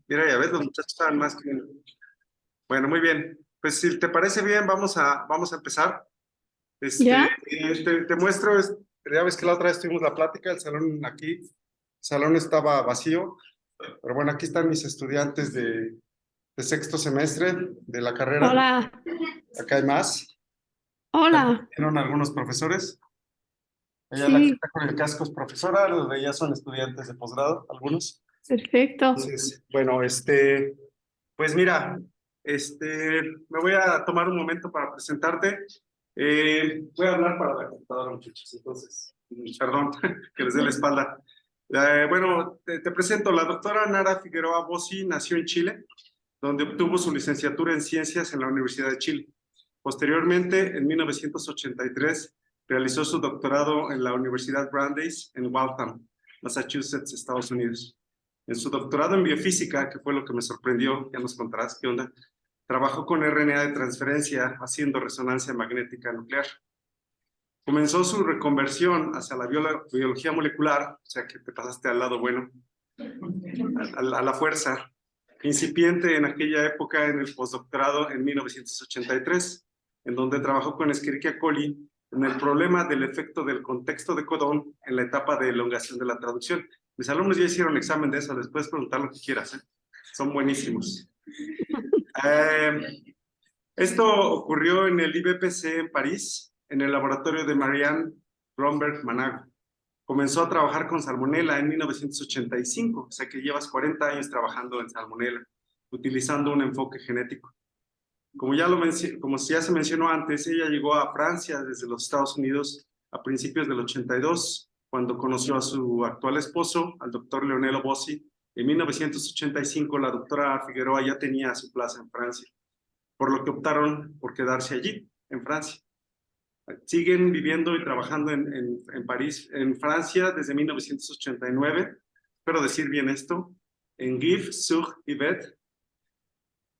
Mira, ya ves, los muchachos saben más que... Bueno, muy bien. Pues si te parece bien, vamos a empezar. ¿Ya? Te muestro, ya ves que la otra vez tuvimos la plática, el salón aquí, el salón estaba vacío, pero bueno, aquí están mis estudiantes de sexto semestre de la carrera. Hola, Acá hay más. hola. Vieron algunos profesores. Ella la que Sí, está con el casco es profesora, los de ella son estudiantes de posgrado, algunos. perfecto. Entonces, bueno, pues mira, me voy a tomar un momento para presentarte. Voy a hablar para la computadora, muchachos, entonces, perdón que les dé la espalda. Bueno, te presento, la doctora Nara Figueroa Bossi nació en Chile, donde obtuvo su licenciatura en Ciencias en la Universidad de Chile. Posteriormente, en 1983, realizó su doctorado en la Universidad Brandeis en Waltham, Massachusetts, Estados Unidos. En su doctorado en biofísica, que fue lo que me sorprendió, ya nos contarás qué onda, trabajó con RNA de transferencia haciendo resonancia magnética nuclear. Comenzó su reconversión hacia la biología molecular, o sea que te pasaste al lado bueno, a la fuerza, incipiente en aquella época en el postdoctorado en 1983, en donde trabajó con Escherichia coli en el problema del efecto del contexto de codón en la etapa de elongación de la traducción. Mis alumnos ya hicieron examen de eso, les puedes preguntar lo que quieras, ¿eh? Son buenísimos. Esto ocurrió en el IBPC en París, en el laboratorio de Marianne Bromberg Manago. Comenzó a trabajar con salmonela en 1985, o sea que llevas 40 años trabajando en salmonela, utilizando un enfoque genético. Como ya se mencionó antes, ella llegó a Francia desde los Estados Unidos a principios del 82, cuando conoció a su actual esposo, al doctor Leonel Bossi. En 1985, la doctora Figueroa ya tenía su plaza en Francia, por lo que optaron por quedarse allí, en Francia. Siguen viviendo y trabajando en París, en Francia, desde 1989. Espero decir bien esto. En Gif-sur-Yvette.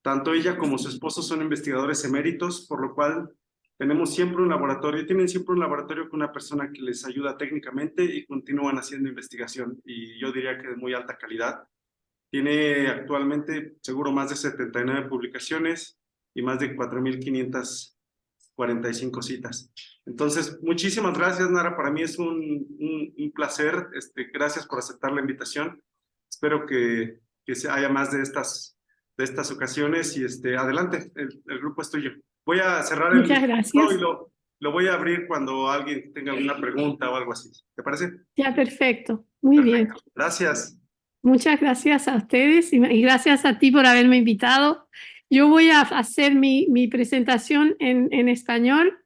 Tanto ella como su esposo son investigadores eméritos, por lo cual tenemos siempre un laboratorio, tienen siempre un laboratorio con una persona que les ayuda técnicamente y continúan haciendo investigación, y yo diría que de muy alta calidad. Tiene actualmente seguro más de 79 publicaciones y más de 4,545 citas. Entonces, muchísimas gracias, Nara. Para mí es un placer. Gracias por aceptar la invitación. Espero que haya más de estas ocasiones y adelante, el grupo es tuyo. Voy a cerrar el Muchas micrófono y gracias. lo voy a abrir cuando alguien tenga alguna pregunta o algo así. ¿Te parece? Ya, perfecto. Muy bien. Perfecto. Gracias. Muchas gracias a ustedes y gracias a ti por haberme invitado. Yo voy a hacer mi presentación en español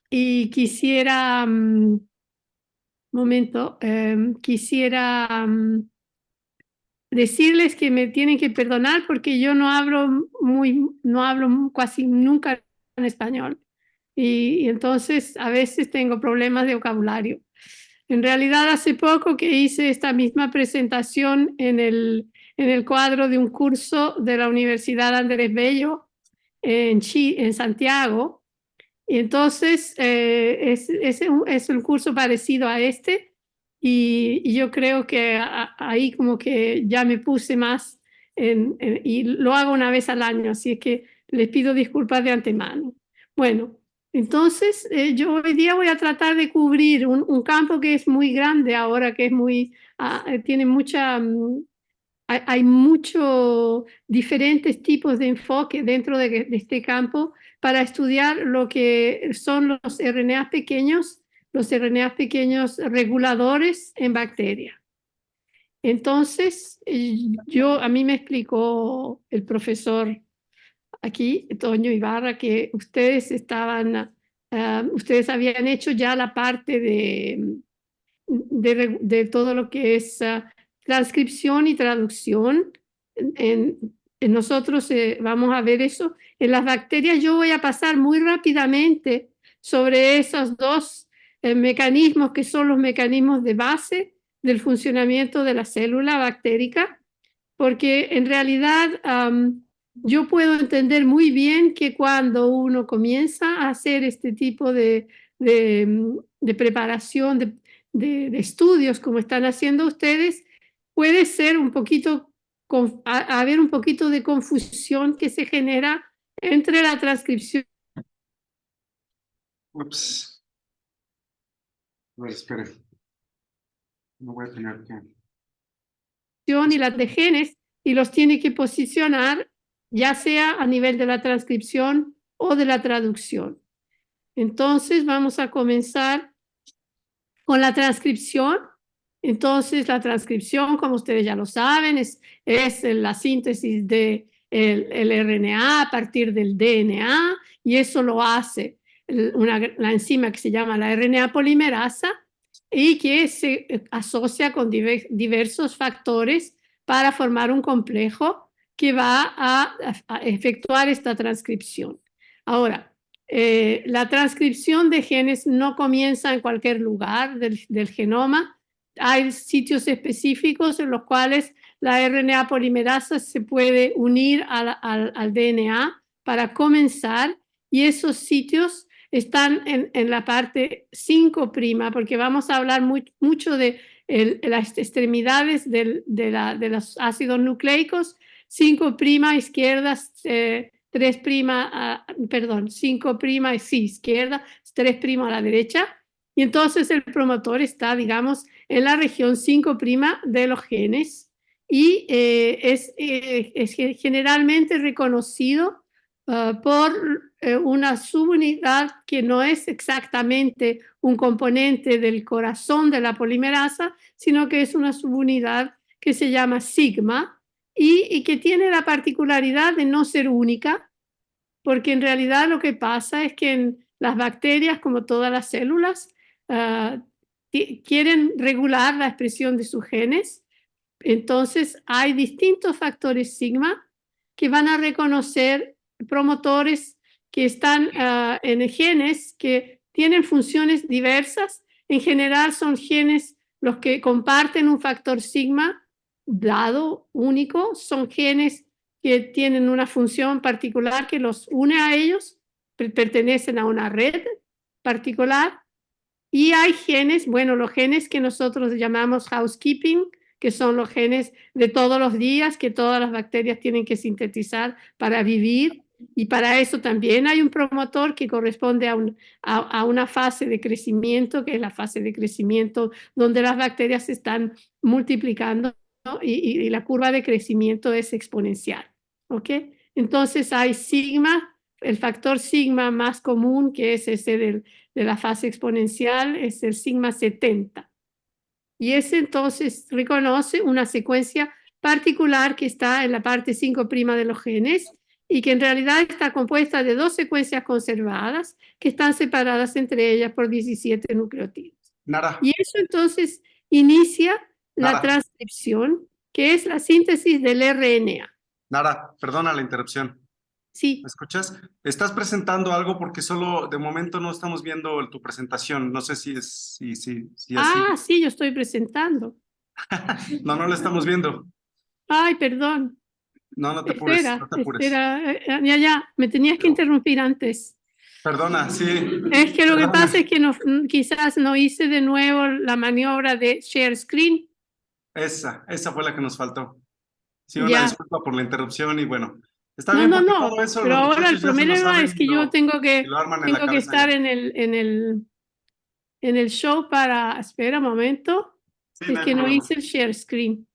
y quisiera, quisiera decirles que me tienen que perdonar porque yo no hablo casi nunca en español y entonces a veces tengo problemas de vocabulario. En realidad hace poco que hice esta misma presentación en el cuadro de un curso de la Universidad Andrés Bello en Santiago. Y entonces es un curso parecido a este y yo creo que ahí como que ya me puse más y lo hago una vez al año, así es que les pido disculpas de antemano. Bueno, entonces yo hoy día voy a tratar de cubrir un campo que es muy grande ahora, que es tiene hay muchos diferentes tipos de enfoque dentro de este campo para estudiar lo que son los RNAs pequeños reguladores en bacterias. Entonces, a mí me explicó el profesor aquí, Toño Ibarra, que ustedes habían hecho ya la parte de todo lo que es transcripción y traducción. En, nosotros vamos a ver eso. En las bacterias yo voy a pasar muy rápidamente sobre esos dos mecanismos que son los mecanismos de base del funcionamiento de la célula bactérica, porque en realidad yo puedo entender muy bien que cuando uno comienza a hacer este tipo de preparación, de estudios como están haciendo ustedes, puede ser un poquito haber un poquito de confusión que se genera entre la transcripción Ups. A ver, espere. No voy a tener que. y las de genes y los tiene que posicionar ya sea a nivel de la transcripción o de la traducción. Entonces vamos a comenzar con la transcripción. Entonces la transcripción, como ustedes ya lo saben, es la síntesis de el RNA a partir del DNA y eso lo hace la enzima que se llama la RNA polimerasa y que se asocia con diversos factores para formar un complejo que va a efectuar esta transcripción. Ahora, la transcripción de genes no comienza en cualquier lugar del genoma. Hay sitios específicos en los cuales la RNA polimerasa se puede unir al DNA para comenzar y esos sitios están en la parte 5', porque vamos a hablar mucho de las extremidades de los ácidos nucleicos, 5' izquierdas, 3', perdón, 5' sí, izquierda, 3' a la derecha, y entonces el promotor está, digamos, en la región 5' de los genes y es generalmente reconocido por una subunidad que no es exactamente un componente del corazón de la polimerasa, sino que es una subunidad que se llama sigma y que tiene la particularidad de no ser única, porque en realidad lo que pasa es que en las bacterias, como todas las células, quieren regular la expresión de sus genes. Entonces hay distintos factores sigma que van a reconocer promotores que están en genes que tienen funciones diversas. En general son genes los que comparten un factor sigma dado único, son genes que tienen una función particular que los une a ellos, pertenecen a una red particular. Y hay genes, bueno, los genes que nosotros llamamos housekeeping, que son los genes de todos los días que todas las bacterias tienen que sintetizar para vivir. Y para eso también hay un promotor que corresponde a una fase de crecimiento, que es la fase de crecimiento donde las bacterias se están multiplicando, ¿no? Y la curva de crecimiento es exponencial. ¿Ok? Entonces hay sigma, el factor sigma más común, que es ese de la fase exponencial, es el sigma 70. Y ese entonces reconoce una secuencia particular que está en la parte 5' de los genes y que en realidad está compuesta de dos secuencias conservadas que están separadas entre ellas por 17 nucleótidos. Nara, Y eso entonces inicia la Nara, transcripción, que es la síntesis del RNA. Nara, perdona la interrupción. ¿Me Sí. escuchas? Estás presentando algo porque solo de momento no estamos viendo tu presentación. No sé si es si así. Ah, sí, yo estoy presentando. No, no la estamos viendo. Ay, perdón. No, no te apures, no Espera, te apures. espera. Ya, me tenías que interrumpir antes. Perdona, sí. Es que lo que pasa Perdóname. es que quizás no hice de nuevo la maniobra de share screen. Esa fue la que nos faltó. Sí, una Ya. disculpa por la interrupción y bueno, está No, bien no, porque todo no. eso Pero los ahora el muchachos ya se lo problema saben es que yo y lo arman en la tengo que cabeza estar ya. en el show para. Espera un momento. Sí, no Es hay que no problema. hice el share screen.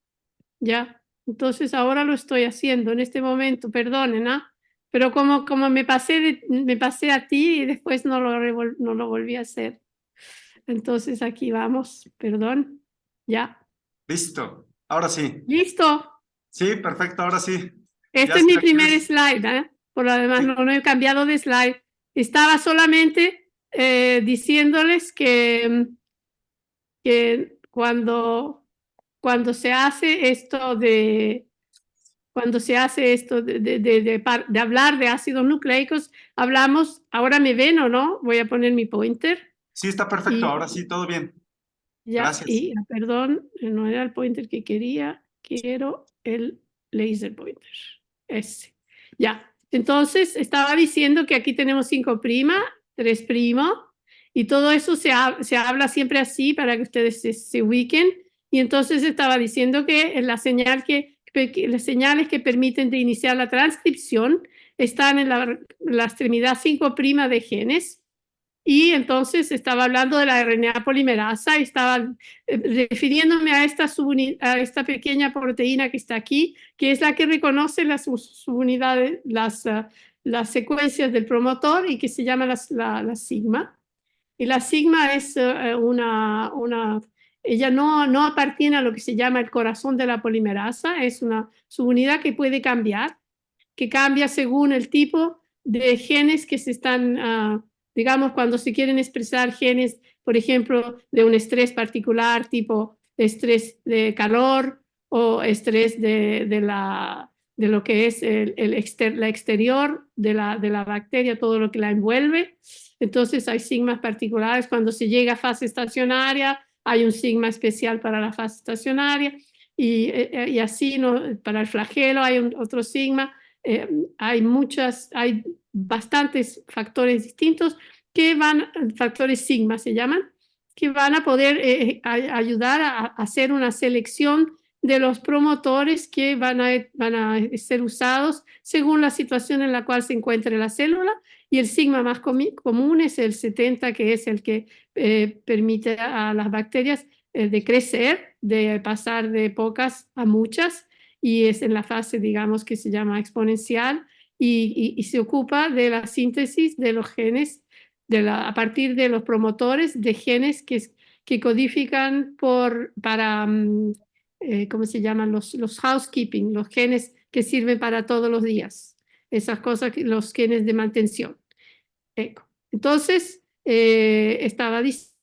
Ya. Entonces ahora lo estoy haciendo en este momento. Perdonen, ¿ah? Pero como me pasé a ti y después no lo volví a hacer. Entonces aquí vamos, perdón. Ya. Listo. Ahora sí. Listo. Sí, perfecto, ahora sí. Ya Este es si mi la primer quieres. slide, ¿eh? Por lo demás, Sí, no he cambiado de slide. Estaba solamente diciéndoles que cuando se hace esto de hablar de ácidos nucleicos, hablamos, ahora me ven o no, voy a poner mi pointer sí, está perfecto. y Ahora sí, todo bien. ya, Gracias. perdón, no era el pointer que quería, quiero el laser pointer, ese. Ya, entonces estaba diciendo que aquí tenemos 5', 3', y todo eso se habla siempre así para que ustedes se ubiquen. Y entonces estaba diciendo que la señal que las señales que permiten de iniciar la transcripción están en la extremidad 5' de genes. Y entonces estaba hablando de la RNA polimerasa, estaba refiriéndome a esta pequeña proteína que está aquí, que es la que reconoce las subunidades, las secuencias del promotor y que se llama la sigma. Y la sigma es ella no appartiene a lo que se llama el corazón de la polimerasa, es una subunidad que puede cambiar, que cambia según el tipo de genes que se están, digamos, cuando se quieren expresar genes, por ejemplo, de un estrés particular, tipo estrés de calor o estrés de lo que es la exterior de la bacteria, todo lo que la envuelve. Entonces hay sigmas particulares. Cuando se llega a fase estacionaria, hay un sigma especial para la fase estacionaria y así ¿no? Para el flagelo hay otro sigma. Hay bastantes factores distintos factores sigma se llaman, que van a poder ayudar a hacer una selección de los promotores que van a ser usados según la situación en la cual se encuentre la célula. Y el sigma más común es el 70, que es el que permite a las bacterias de crecer, de pasar de pocas a muchas, y es en la fase, digamos, que se llama exponencial y se ocupa de la síntesis de los genes a partir de los promotores de genes que codifican para, ¿cómo se llaman? Los housekeeping, los genes que sirven para todos los días. Esas cosas, los genes de mantención. Entonces, estaba diciendo...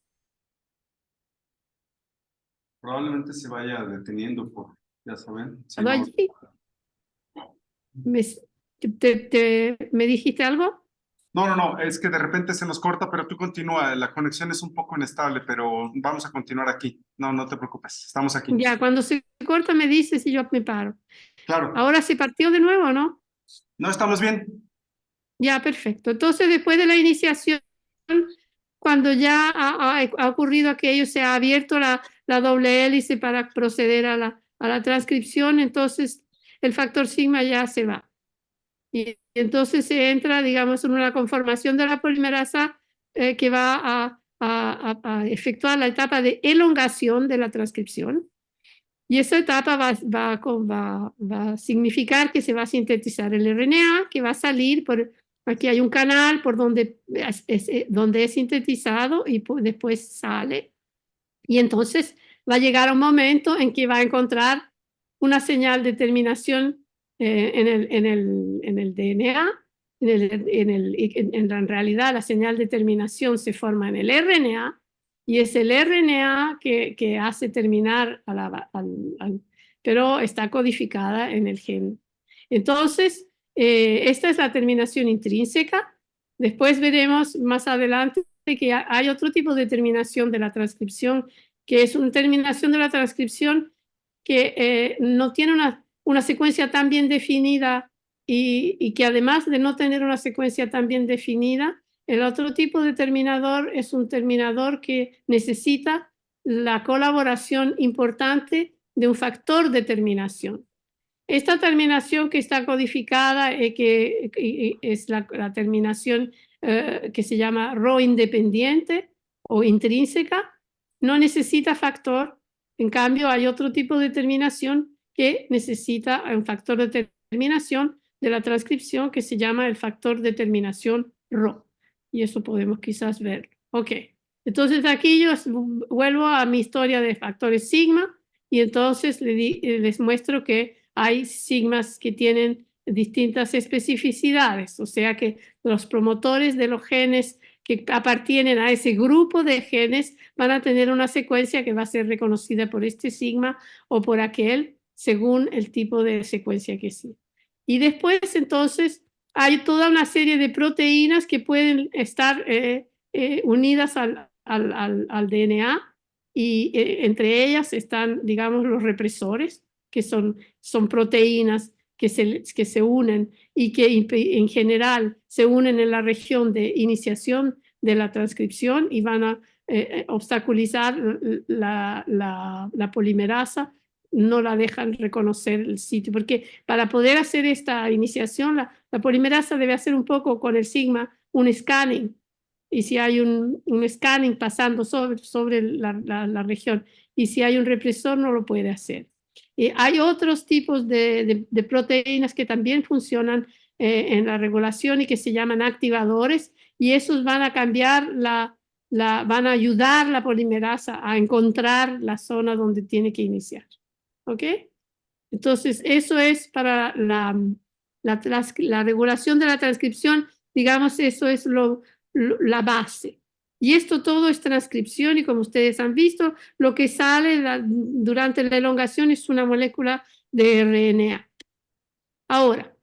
Probablemente se vaya deteniendo ya saben. Si no... allí. ¿Me dijiste algo? No, es que de repente se nos corta, pero tú continúa. La conexión es un poco inestable, pero vamos a continuar aquí. No te preocupes, estamos aquí. Ya, cuando se corta me dices y yo me paro. Claro. Ahora se partió de nuevo, ¿no? No, estamos bien. Ya, perfecto. Entonces, después de la iniciación, cuando ya ha ocurrido aquello, se ha abierto la doble hélice para proceder a la transcripción, entonces el factor sigma ya se va. Y entonces se entra, digamos, en una conformación de la polimerasa que va a efectuar la etapa de elongación de la transcripción. Y esa etapa va a significar que se va a sintetizar el RNA, que va a salir aquí hay un canal por donde es sintetizado y después sale. Y entonces va a llegar un momento en que va a encontrar una señal de terminación en el DNA. En realidad la señal de terminación se forma en el RNA y es el RNA que hace terminar pero está codificada en el gen. Entonces, esta es la terminación intrínseca. Después veremos más adelante que hay otro tipo de terminación de la transcripción, que es una terminación de la transcripción que no tiene una secuencia tan bien definida y que además de no tener una secuencia tan bien definida, el otro tipo de terminador es un terminador que necesita la colaboración importante de un factor de terminación. Esta terminación que está codificada, que es la terminación que se llama Rho independiente o intrínseca, no necesita factor. En cambio, hay otro tipo de terminación que necesita un factor de terminación de la transcripción que se llama el factor de terminación Rho. Y eso podemos quizás ver. Ok. Entonces aquí yo vuelvo a mi historia de factores sigma y entonces les muestro que hay sigmas que tienen distintas especificidades, o sea que los promotores de los genes que appartienen a ese grupo de genes van a tener una secuencia que va a ser reconocida por este sigma o por aquel, según el tipo de secuencia que sí. Y después, entonces, hay toda una serie de proteínas que pueden estar unidas al DNA y entre ellas están, digamos, los represores, que son proteínas que se unen y que en general se unen en la región de iniciación de la transcripción y van a obstaculizar la polimerasa no la dejan reconocer el sitio, porque para poder hacer esta iniciación, la polimerasa debe hacer un poco con el sigma un scanning, y si hay un scanning pasando sobre la región, y si hay un represor no lo puede hacer. Hay otros tipos de proteínas que también funcionan en la regulación y que se llaman activadores, y esos van a cambiar van a ayudar la polimerasa a encontrar la zona donde tiene que iniciar. ¿Ok? Entonces, eso es para la regulación de la transcripción, digamos, eso es la base. Y esto todo es transcripción y como ustedes han visto, lo que sale durante la elongación es una molécula de RNA. Ahora,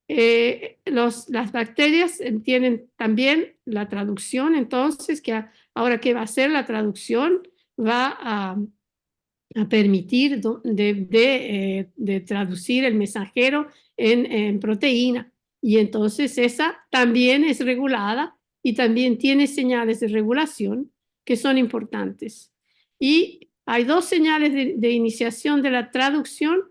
las bacterias tienen también la traducción, entonces, ahora ¿qué va a hacer la traducción? Va a permitir de traducir el mensajero en proteína. Y entonces esa también es regulada y también tiene señales de regulación que son importantes. Y hay dos señales de iniciación de la traducción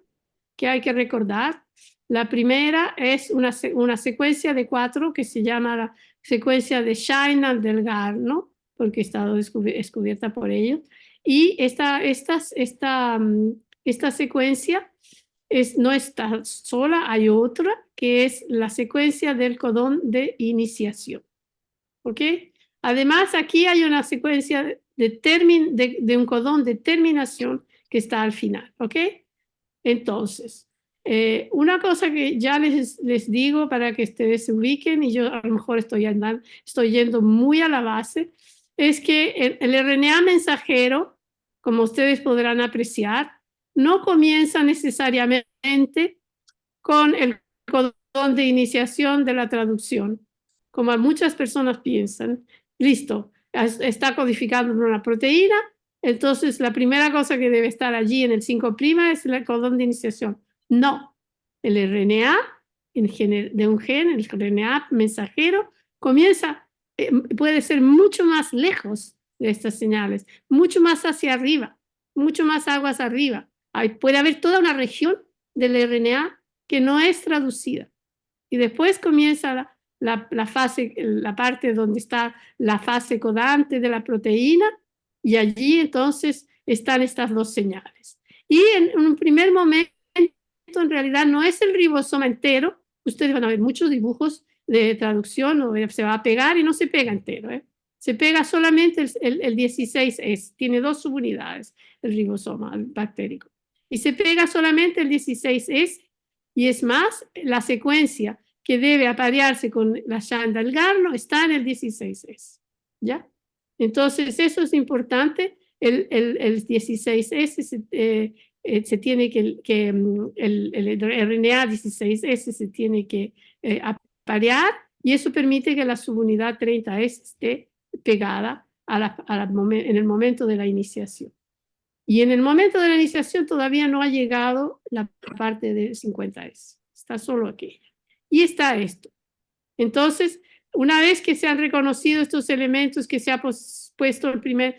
que hay que recordar. La primera es una secuencia de 4 que se llama la secuencia de Scheiner-Delgar, ¿no? Porque ha estado descubierta por ellos. Y esta secuencia no está sola, hay otra que es la secuencia del codón de iniciación. ¿Ok? Además, aquí hay una secuencia de un codón de terminación que está al final. ¿Ok? Entonces, una cosa que ya les digo para que ustedes se ubiquen, y yo a lo mejor estoy yendo muy a la base, es que el RNA mensajero, como ustedes podrán apreciar, no comienza necesariamente con el codón de iniciación de la traducción, como muchas personas piensan. Listo, está codificado en una proteína, entonces la primera cosa que debe estar allí en el 5' es el codón de iniciación. No, el RNA de un gen, el RNA mensajero, comienza, puede ser mucho más lejos de estas señales, mucho más hacia arriba, mucho más aguas arriba. Puede haber toda una región del RNA que no es traducida. Y después comienza la fase, la parte donde está la fase codante de la proteína, y allí entonces están estas dos señales. Y en un primer momento, en realidad no es el ribosoma entero. Ustedes van a ver muchos dibujos de traducción, o se va a pegar y no se pega entero. Se pega solamente el 16S, tiene 2 subunidades, el ribosoma bactérico. Y se pega solamente el 16S, y es más, la secuencia que debe aparearse con la Scheiner-Delgar está en el 16S. ¿Ya? Entonces, eso es importante. El 16S se tiene el RNA 16S se tiene que aparear, y eso permite que la subunidad 30S esté pegada en el momento de la iniciación. Y en el momento de la iniciación todavía no ha llegado la parte de 50S. Está solo aquella. Y está esto. Entonces, una vez que se han reconocido estos elementos, que se ha puesto el primer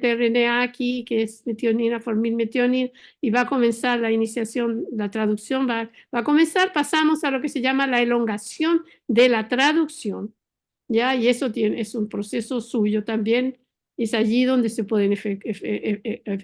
tRNA aquí, que es metionina, formilmetionina, y va a comenzar la iniciación, la traducción va a comenzar, pasamos a lo que se llama la elongación de la traducción. ¿Ya? Y eso es un proceso suyo también. Es allí donde se pueden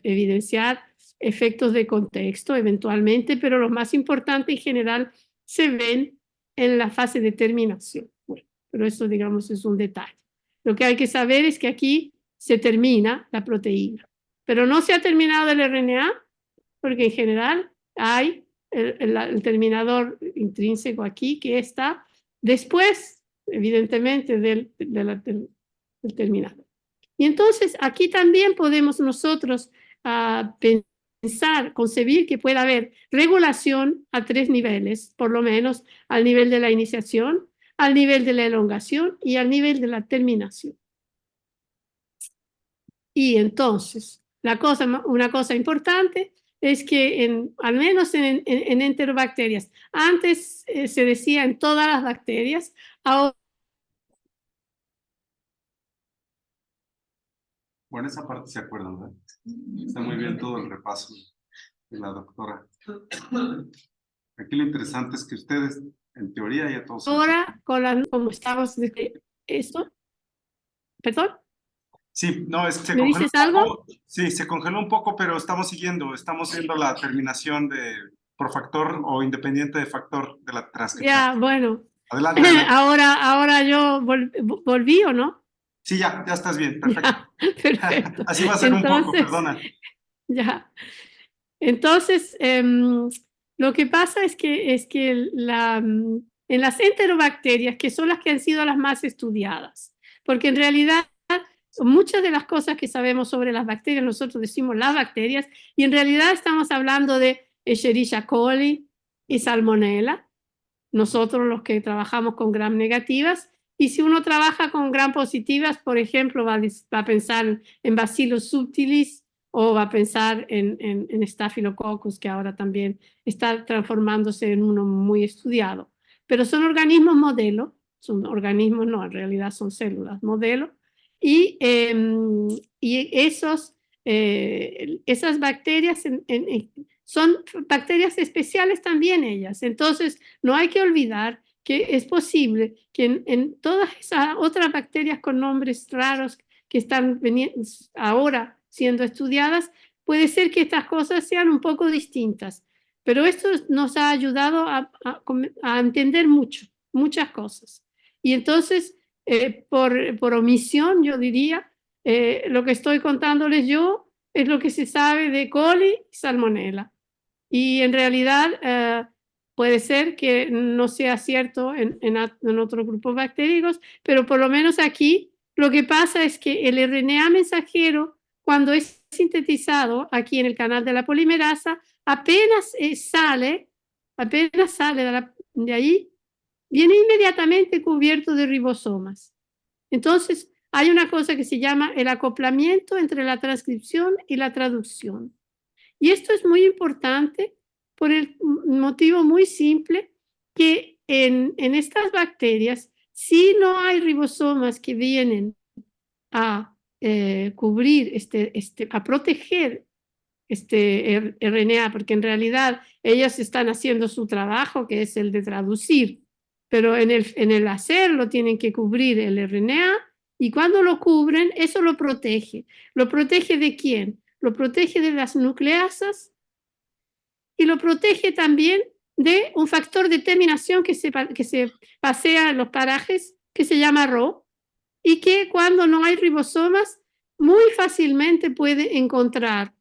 evidenciar efectos de contexto eventualmente, pero lo más importante en general se ven en la fase de terminación. Bueno, pero eso, digamos, es un detalle. Lo que hay que saber es que aquí se termina la proteína, pero no se ha terminado el RNA, porque en general hay el terminador intrínseco aquí que está después, evidentemente, del terminador. Y entonces aquí también podemos nosotros pensar, concebir que pueda haber regulación a 3 niveles, por lo menos al nivel de la iniciación, al nivel de la elongación y al nivel de la terminación. Y entonces, una cosa importante es que al menos en enterobacterias, antes se decía en todas las bacterias, ahora Bueno, esa parte se acuerdan, ¿verdad? Está muy bien todo el repaso. de la doctora. Aquí lo interesante es que ustedes, en teoría, ya todos... Ahora, como estamos desde esto, perdón, Sí, no, es que se ¿me congeló dices un algo? poco. Sí, se congeló un poco, pero estamos viendo la terminación de por factor o independiente de factor de la transcripción. Ya, bueno. Adelante, adelante. Ahora yo volví, ¿o no? Sí, ya estás bien, perfecto. Ya, perfecto. Así va a ser un poco, Entonces, perdona. ya. Entonces, lo que pasa es que en las enterobacterias, que son las que han sido las más estudiadas, porque en realidad muchas de las cosas que sabemos sobre las bacterias, nosotros decimos las bacterias, y en realidad estamos hablando de Escherichia coli y Salmonella, nosotros los que trabajamos con gram negativas, y si uno trabaja con gram positivas, por ejemplo, va a pensar en Bacillus subtilis o va a pensar en Staphylococcus, que ahora también está transformándose en uno muy estudiado. Pero son organismos modelo, son organismos, no, en realidad son células modelo, y, esas bacterias son bacterias especiales también ellas. Entonces, no hay que olvidar que es posible que en todas esas otras bacterias con nombres raros que están ahora siendo estudiadas, puede ser que estas cosas sean un poco distintas. Pero esto nos ha ayudado a entender muchas cosas. Y entonces, por omisión, yo diría, lo que estoy contándoles yo es lo que se sabe de coli y salmonella. Y en realidad puede ser que no sea cierto en otros grupos bacterianos, pero por lo menos aquí lo que pasa es que el RNA mensajero, cuando es sintetizado aquí en el canal de la polimerasa, apenas sale de ahí, viene inmediatamente cubierto de ribosomas. Entonces, hay una cosa que se llama el acoplamiento entre la transcripción y la traducción. Y esto es muy importante por el motivo muy simple que en estas bacterias, si no hay ribosomas que vienen a cubrir, a proteger este RNA, porque en realidad ellas están haciendo su trabajo, que es el de traducir, pero en el hacerlo tienen que cubrir el RNA y cuando lo cubren, eso lo protege. ¿Lo protege de quién? Lo protege de las nucleasas y lo protege también de un factor de terminación que se pasea en los parajes, que se llama Rho, y que cuando no hay ribosomas, muy fácilmente puede encontrar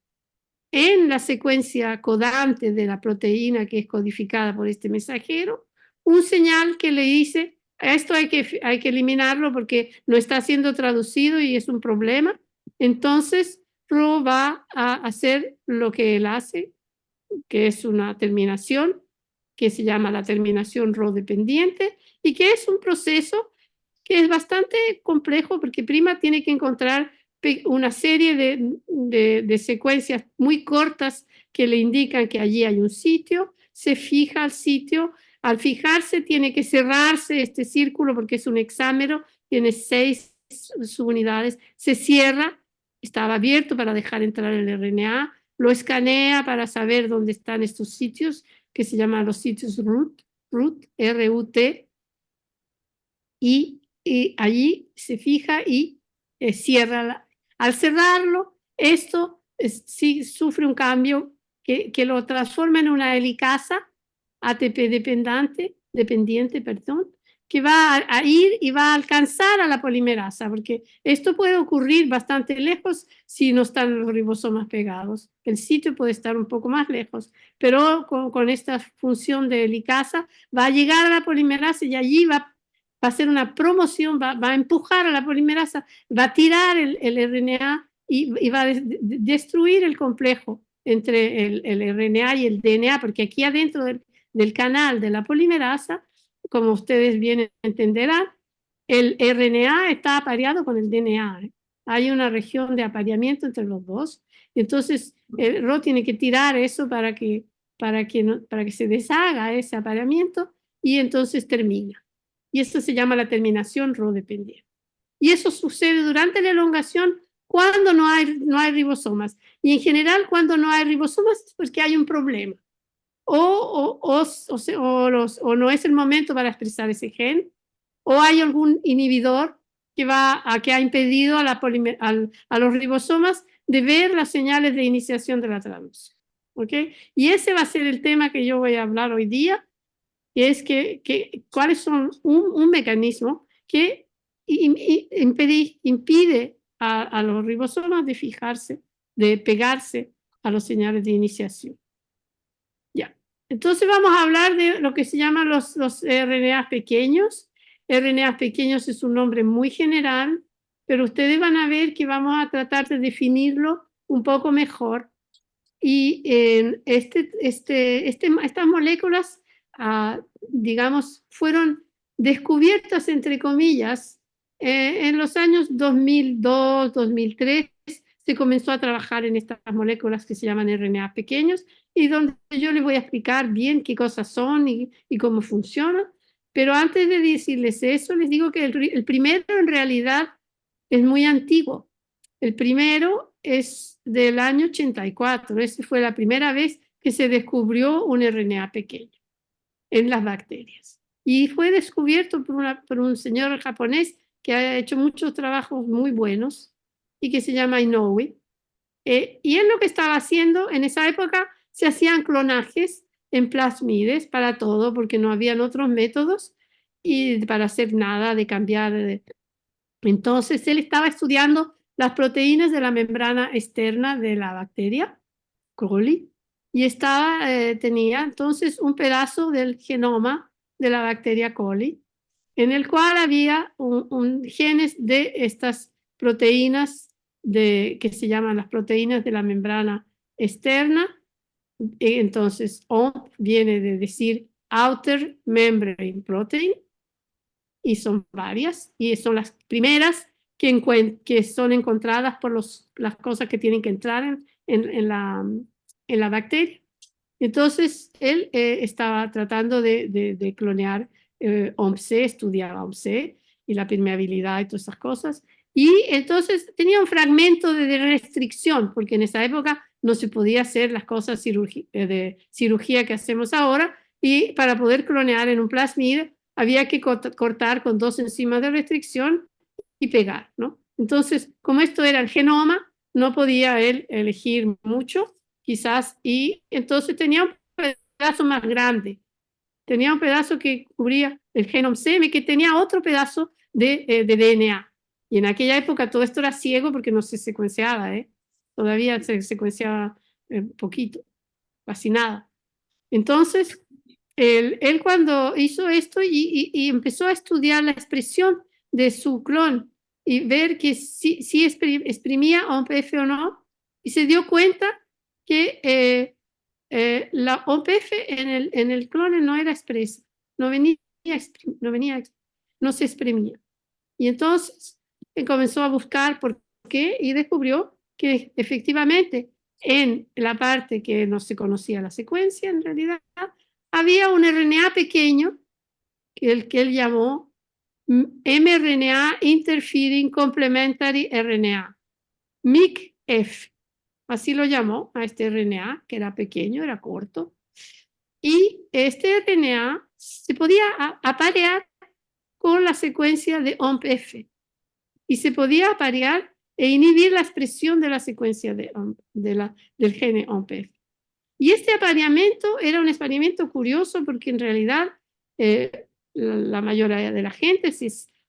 en la secuencia codante de la proteína que es codificada por este mensajero, un señal que le dice, esto hay que eliminarlo porque no está siendo traducido y es un problema. Entonces, Rho va a hacer lo que él hace, que es una terminación, que se llama la terminación Rho dependiente, y que es un proceso que es bastante complejo porque prima tiene que encontrar una serie de secuencias muy cortas que le indican que allí hay un sitio, se fija al sitio, al fijarse tiene que cerrarse este círculo porque es un hexámero, tiene 6 subunidades, se cierra, estaba abierto para dejar entrar el RNA, lo escanea para saber dónde están estos sitios que se llaman los sitios RUT, R-U-T, y allí se fija y cierra. Al cerrarlo, esto sí sufre un cambio que lo transforma en una helicasa ATP dependiente, perdón, que va a ir y va a alcanzar a la polimerasa, porque esto puede ocurrir bastante lejos si no están los ribosomas pegados. El sitio puede estar un poco más lejos, pero con esta función de helicasa va a llegar a la polimerasa y allí va a hacer una promoción, va a empujar a la polimerasa, va a tirar el RNA y va a destruir el complejo entre el RNA y el DNA, porque aquí adentro del canal de la polimerasa, como ustedes bien entenderán, el RNA está apareado con el DNA. Hay una región de apareamiento entre los dos. Entonces, el RO tiene que tirar eso para que se deshaga ese apareamiento y entonces termina. Y esto se llama la terminación RO dependiente. Y eso sucede durante la elongación cuando no hay ribosomas. Y en general, cuando no hay ribosomas es porque hay un problema. O no es el momento para expresar ese gen, o hay algún inhibidor que ha impedido a los ribosomas de ver las señales de iniciación de la traducción. ¿Okay? Y ese va a ser el tema que yo voy a hablar hoy día, que es cuáles son un mecanismo que impide a los ribosomas de fijarse, de pegarse a los señales de iniciación. Ya. Entonces vamos a hablar de lo que se llaman los RNAs pequeños. RNAs pequeños es un nombre muy general, pero ustedes van a ver que vamos a tratar de definirlo un poco mejor. Y estas moléculas, digamos, fueron descubiertas, entre comillas, en los años 2002, 2003, se comenzó a trabajar en estas moléculas que se llaman RNA pequeños y donde yo les voy a explicar bien qué cosas son y cómo funcionan. Pero antes de decirles eso, les digo que el primero en realidad es muy antiguo. El primero es del año 84. Esa fue la primera vez que se descubrió un RNA pequeño en las bacterias. Y fue descubierto por un señor japonés que ha hecho muchos trabajos muy buenos y que se llama Inoue. Y él lo que estaba haciendo en esa época, se hacían clonajes en plasmides para todo, porque no habían otros métodos y para hacer nada de cambiar. Entonces él estaba estudiando las proteínas de la membrana externa de la bacteria coli y tenía entonces un pedazo del genoma de la bacteria coli en el cual había genes de estas proteínas que se llaman las proteínas de la membrana externa. Entonces OMP viene de decir Outer Membrane Protein y son varias y son las primeras que son encontradas por las cosas que tienen que entrar en la bacteria. Entonces, él estaba tratando de clonear OMP-C, estudiaba OMP-C y la permeabilidad y todas esas cosas. Y entonces tenía un fragmento de restricción, porque en esa época no se podía hacer las cosas de cirugía que hacemos ahora, y para poder clonear en un plasmid había que cortar con 2 enzimas de restricción y pegar, ¿no? Entonces, como esto era el genoma, no podía él elegir mucho, quizás, y entonces tenía un pedazo más grande. Tenía un pedazo que cubría el genoma C, que tenía otro pedazo de DNA. Y en aquella época todo esto era ciego porque no se secuenciaba, ¿eh? Todavía se secuenciaba poquito, casi nada. Entonces, él cuando hizo esto y empezó a estudiar la expresión de su clon y ver que si exprimía OMPF o no, y se dio cuenta que la OMPF en el clon no era expresa, no se exprimía. Y entonces comenzó a buscar por qué y descubrió que efectivamente en la parte que no se conocía la secuencia, en realidad, había un RNA pequeño que él llamó mRNA Interfering Complementary RNA, MIC-F. Así lo llamó a este RNA, que era pequeño, era corto. Y este RNA se podía aparear con la secuencia de OMP-F y se podía aparear e inhibir la expresión de la secuencia del gene OMP-F. Y este apareamiento era un apareamiento curioso porque en realidad la mayoría de la gente,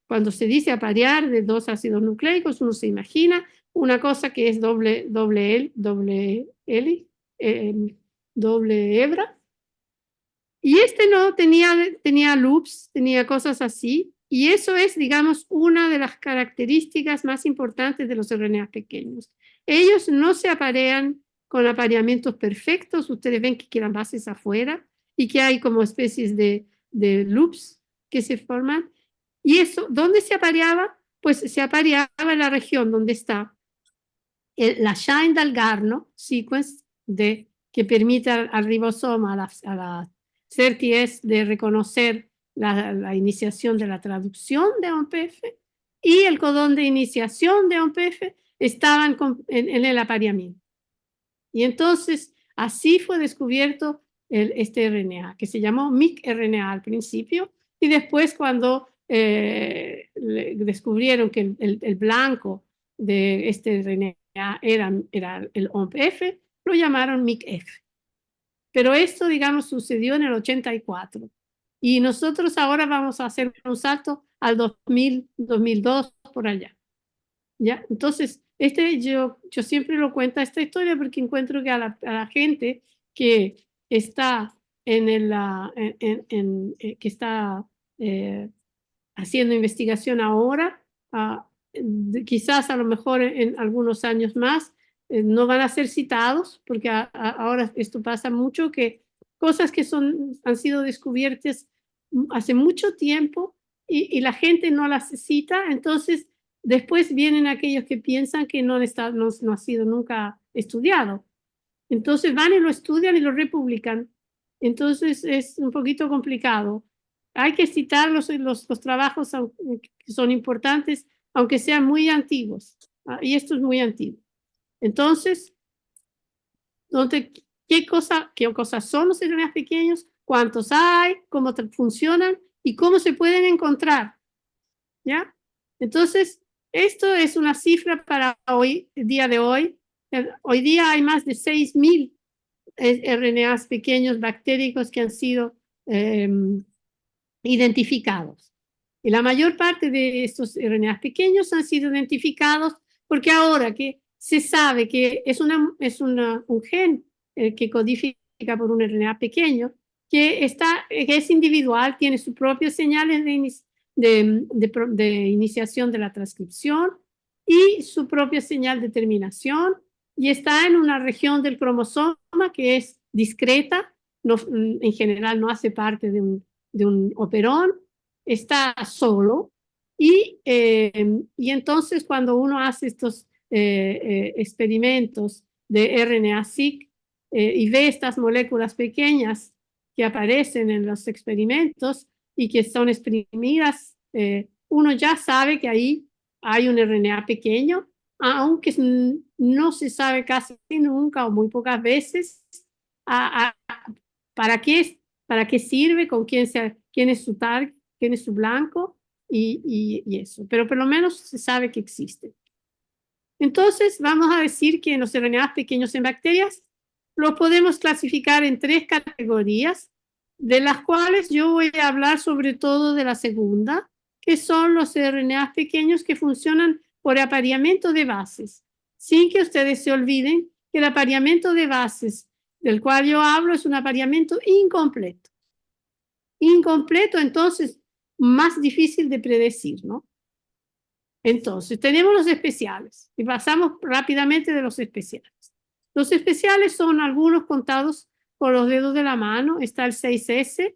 cuando se dice aparear de 2 ácidos nucleicos, uno se imagina una cosa que es doble hebra. Y este no tenía loops, tenía cosas así. Y eso es, digamos, una de las características más importantes de los RNA pequeños. Ellos no se aparean con apareamientos perfectos. Ustedes ven que quedan bases afuera y que hay como especies de loops que se forman. Y eso, ¿dónde se apareaba? Pues se apareaba en la región donde está la Shine-Dalgarno sequence que permite al ribosoma, a la CERTIS de reconocer la iniciación de la traducción de OMPF, y el codón de iniciación de OMPF estaban en el apareamiento. Y entonces así fue descubierto este RNA, que se llamó mic-RNA al principio, y después cuando descubrieron que el blanco de este RNA era el OMP-F, lo llamaron MIC-F. Pero esto, digamos, sucedió en el 84. Y nosotros ahora vamos a hacer un salto al 2000, 2002, por allá. ¿Ya? Entonces, yo siempre lo cuento esta historia porque encuentro que a la gente que está que está haciendo investigación ahora, quizás a lo mejor en algunos años más no van a ser citados, porque ahora esto pasa mucho, que cosas que han sido descubiertas hace mucho tiempo y la gente no las cita, entonces después vienen aquellos que piensan que no ha sido nunca estudiado. Entonces van y lo estudian y lo republican. Entonces es un poquito complicado. Hay que citar los trabajos que son importantes, aunque sean muy antiguos. Y esto es muy antiguo. Entonces, ¿qué cosas son los RNAs pequeños? ¿Cuántos hay? ¿Cómo funcionan? ¿Y cómo se pueden encontrar? ¿Ya? Entonces, esto es una cifra para hoy, el día de hoy. Hoy día hay más de 6.000 RNAs pequeños bactéricos que han sido identificados. Y la mayor parte de estos RNAs pequeños han sido identificados porque ahora que se sabe que es un gen que codifica por un RNA pequeño, que es individual, tiene sus propias señales de iniciación de la transcripción y su propia señal de terminación, y está en una región del cromosoma que es discreta, en general no hace parte de un operón, está solo, y entonces cuando uno hace estos experimentos de RNA-seq y ve estas moléculas pequeñas que aparecen en los experimentos y que son exprimidas, uno ya sabe que ahí hay un RNA pequeño, aunque no se sabe casi nunca o muy pocas veces para qué sirve, quién es su target, quién es su blanco y eso. Pero por lo menos se sabe que existe. Entonces, vamos a decir que los RNAs pequeños en bacterias los podemos clasificar en 3 categorías, de las cuales yo voy a hablar sobre todo de la segunda, que son los RNAs pequeños que funcionan por apareamiento de bases, sin que ustedes se olviden que el apareamiento de bases del cual yo hablo es un apareamiento incompleto. Incompleto, entonces, más difícil de predecir, ¿no? Entonces, tenemos los especiales y pasamos rápidamente de los especiales. Los especiales son algunos contados por los dedos de la mano. Está el 6S,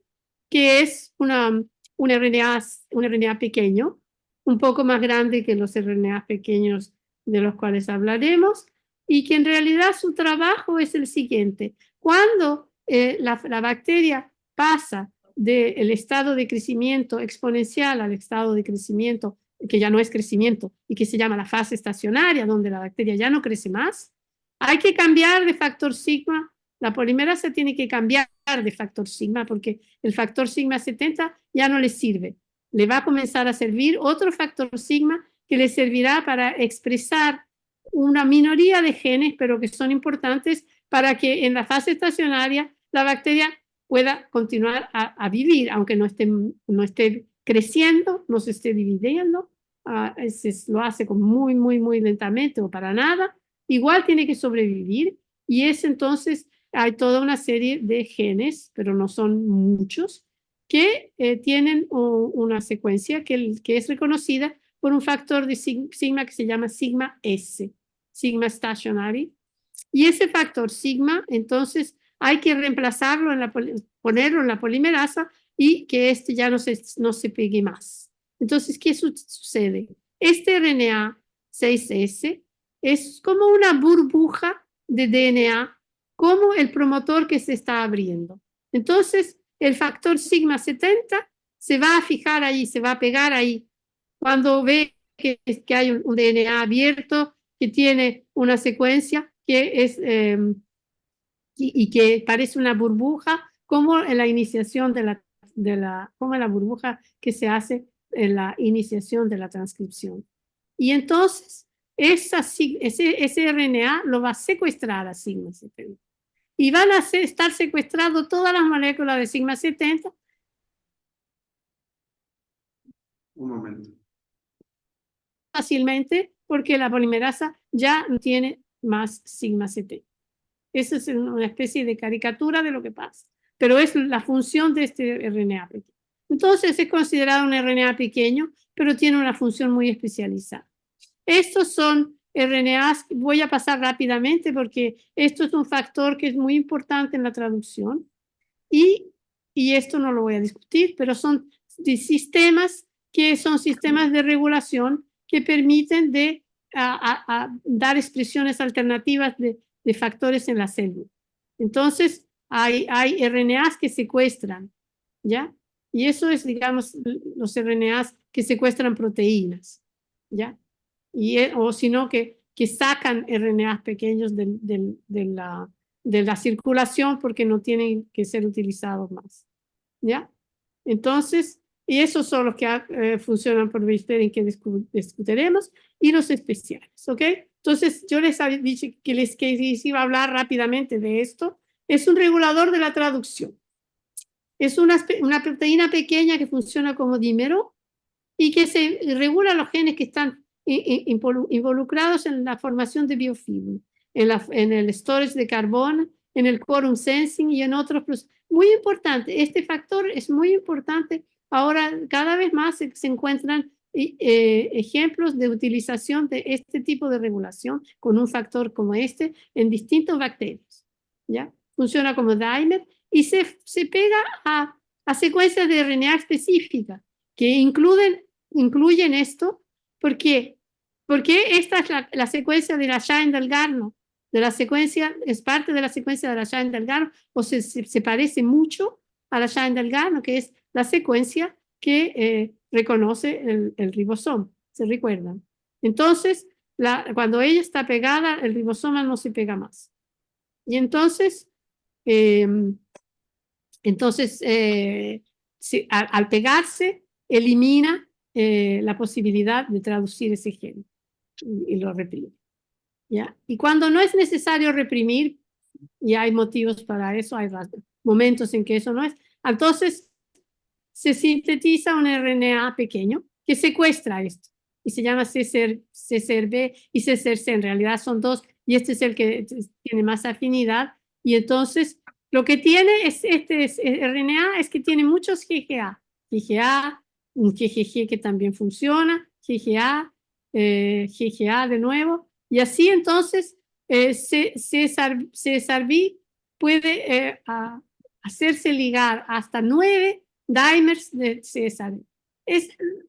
que es un RNA pequeño, un poco más grande que los RNA pequeños de los cuales hablaremos, y que en realidad su trabajo es el siguiente. Cuando la bacteria pasa del estado de crecimiento exponencial al estado de crecimiento que ya no es crecimiento y que se llama la fase estacionaria, donde la bacteria ya no crece más, hay que cambiar de factor sigma. La polimerasa tiene que cambiar de factor sigma porque el factor sigma 70 ya no le sirve. Le va a comenzar a servir otro factor sigma que le servirá para expresar una minoría de genes, pero que son importantes para que en la fase estacionaria la bacteria pueda continuar a vivir, aunque no esté creciendo, no se esté dividiendo, lo hace muy, muy, muy lentamente o para nada, igual tiene que sobrevivir, y es entonces, hay toda una serie de genes, pero no son muchos, que tienen una secuencia que es reconocida por un factor de sigma que se llama sigma S, sigma stationary, y ese factor sigma, entonces, hay que reemplazarlo, ponerlo en la polimerasa y que ya no se pegue más. Entonces, ¿qué sucede? Este RNA 6S es como una burbuja de DNA, como el promotor que se está abriendo. Entonces, el factor sigma 70 se va a fijar ahí, se va a pegar ahí. Cuando ve que hay un DNA abierto que tiene una secuencia que es y que parece una burbuja, como en la iniciación como en la burbuja que se hace en la iniciación de la transcripción. Y entonces ese RNA lo va a secuestrar a sigma 70. Y van a estar secuestrados todas las moléculas de sigma 70. Un momento. Fácilmente porque la polimerasa ya no tiene más sigma 70. Esa es una especie de caricatura de lo que pasa, pero es la función de este RNA pequeño. Entonces es considerado un RNA pequeño, pero tiene una función muy especializada. Estos son RNAs, voy a pasar rápidamente porque esto es un factor que es muy importante en la traducción y esto no lo voy a discutir, pero son sistemas que son sistemas de regulación que permiten dar expresiones alternativas de factores en la célula. Entonces, hay RNAs que secuestran, ¿ya? Y eso es, digamos, los RNAs que secuestran proteínas, ¿ya? O sino que sacan RNAs pequeños de la circulación porque no tienen que ser utilizados más, ¿ya? Entonces, y esos son los que funcionan por Base-pairing que discutiremos, y los especiales, ¿ok? Entonces, yo les había dicho que les iba a hablar rápidamente de esto. Es un regulador de la traducción. Es una proteína pequeña que funciona como dímero y que se regula los genes que están involucrados en la formación de biofilm, en el storage de carbono, en el quorum sensing y en otros procesos. Muy importante, este factor es muy importante. Ahora cada vez más se encuentran ejemplos de utilización de este tipo de regulación con un factor como este en distintos bacterias. ¿Ya? Funciona como dimer y se pega a secuencias de RNA específicas que incluyen esto. ¿Por qué? Porque esta es la secuencia de la Shine-Dalgarno, de la secuencia, es parte de la secuencia de la Shine-Dalgarno, o se parece mucho a la Shine-Dalgarno, que es la secuencia que reconoce el ribosoma, ¿se recuerdan? Entonces, cuando ella está pegada, el ribosoma no se pega más. Y entonces, al pegarse, elimina la posibilidad de traducir ese gen y lo reprime. ¿Ya? Y cuando no es necesario reprimir, y hay motivos para eso, hay momentos en que eso no es, entonces se sintetiza un RNA pequeño que secuestra esto y se llama CCRB y CCRC, en realidad son dos y este es el que tiene más afinidad y entonces lo que tiene este RNA es que tiene muchos GGA, un GGG que también funciona, GGA de nuevo y así entonces CSRB puede hacerse ligar hasta 9 dimers de CSRB.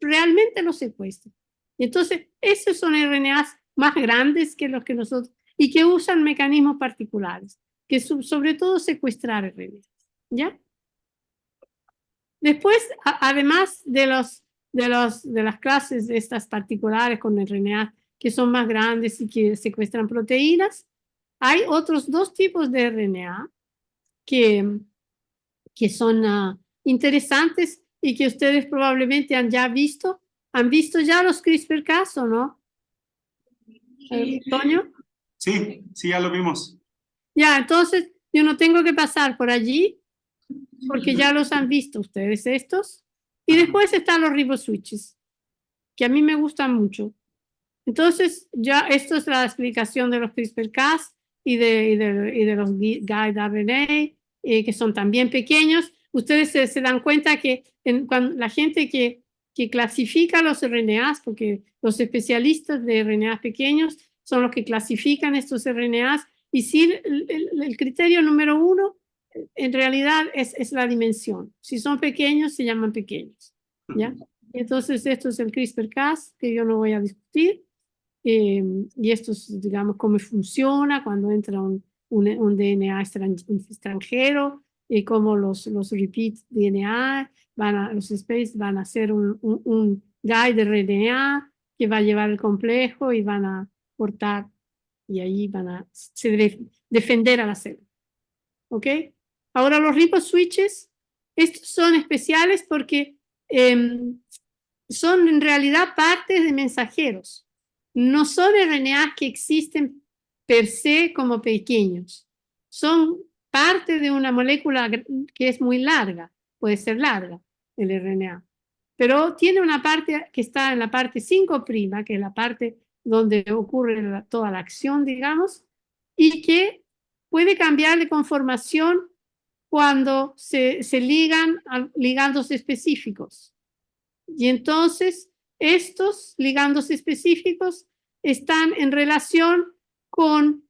Realmente lo secuestra. Entonces, esos son RNAs más grandes que los que nosotros, y que usan mecanismos particulares, que sobre todo secuestrar RNAs. ¿Ya? Después, además de las clases de estas particulares con RNA que son más grandes y que secuestran proteínas, hay otros dos tipos de RNA que son interesantes y que ustedes probablemente han ya visto. ¿Han visto ya los CRISPR-Cas o no? ¿Toño? Sí, sí, ya lo vimos. Ya, entonces yo no tengo que pasar por allí porque ya los han visto ustedes estos. Y después están los riboswitches, que a mí me gustan mucho. Entonces, ya esto es la explicación de los CRISPR-Cas y de los guide RNA, que son también pequeños. Ustedes se dan cuenta que cuando la gente que clasifica los RNAs, porque los especialistas de RNAs pequeños son los que clasifican estos RNAs, y si el criterio número uno en realidad es la dimensión. Si son pequeños, se llaman pequeños. ¿Ya? Entonces, esto es el CRISPR-Cas, que yo no voy a discutir. Y esto es, digamos, cómo funciona cuando entra un DNA extranjero y cómo los repeat DNA, los space van a hacer un guide de RNA que va a llevar el complejo y van a cortar y ahí van a defender a la célula. ¿Ok? Ahora los riboswitches, estos son especiales porque son en realidad partes de mensajeros. No son RNAs que existen per se como pequeños. Son parte de una molécula que es muy larga, puede ser larga el RNA, pero tiene una parte que está en la parte 5', que es la parte donde ocurre toda la acción, digamos, y que puede cambiar de conformación cuando se ligan a ligandos específicos. Y entonces estos ligandos específicos están en relación con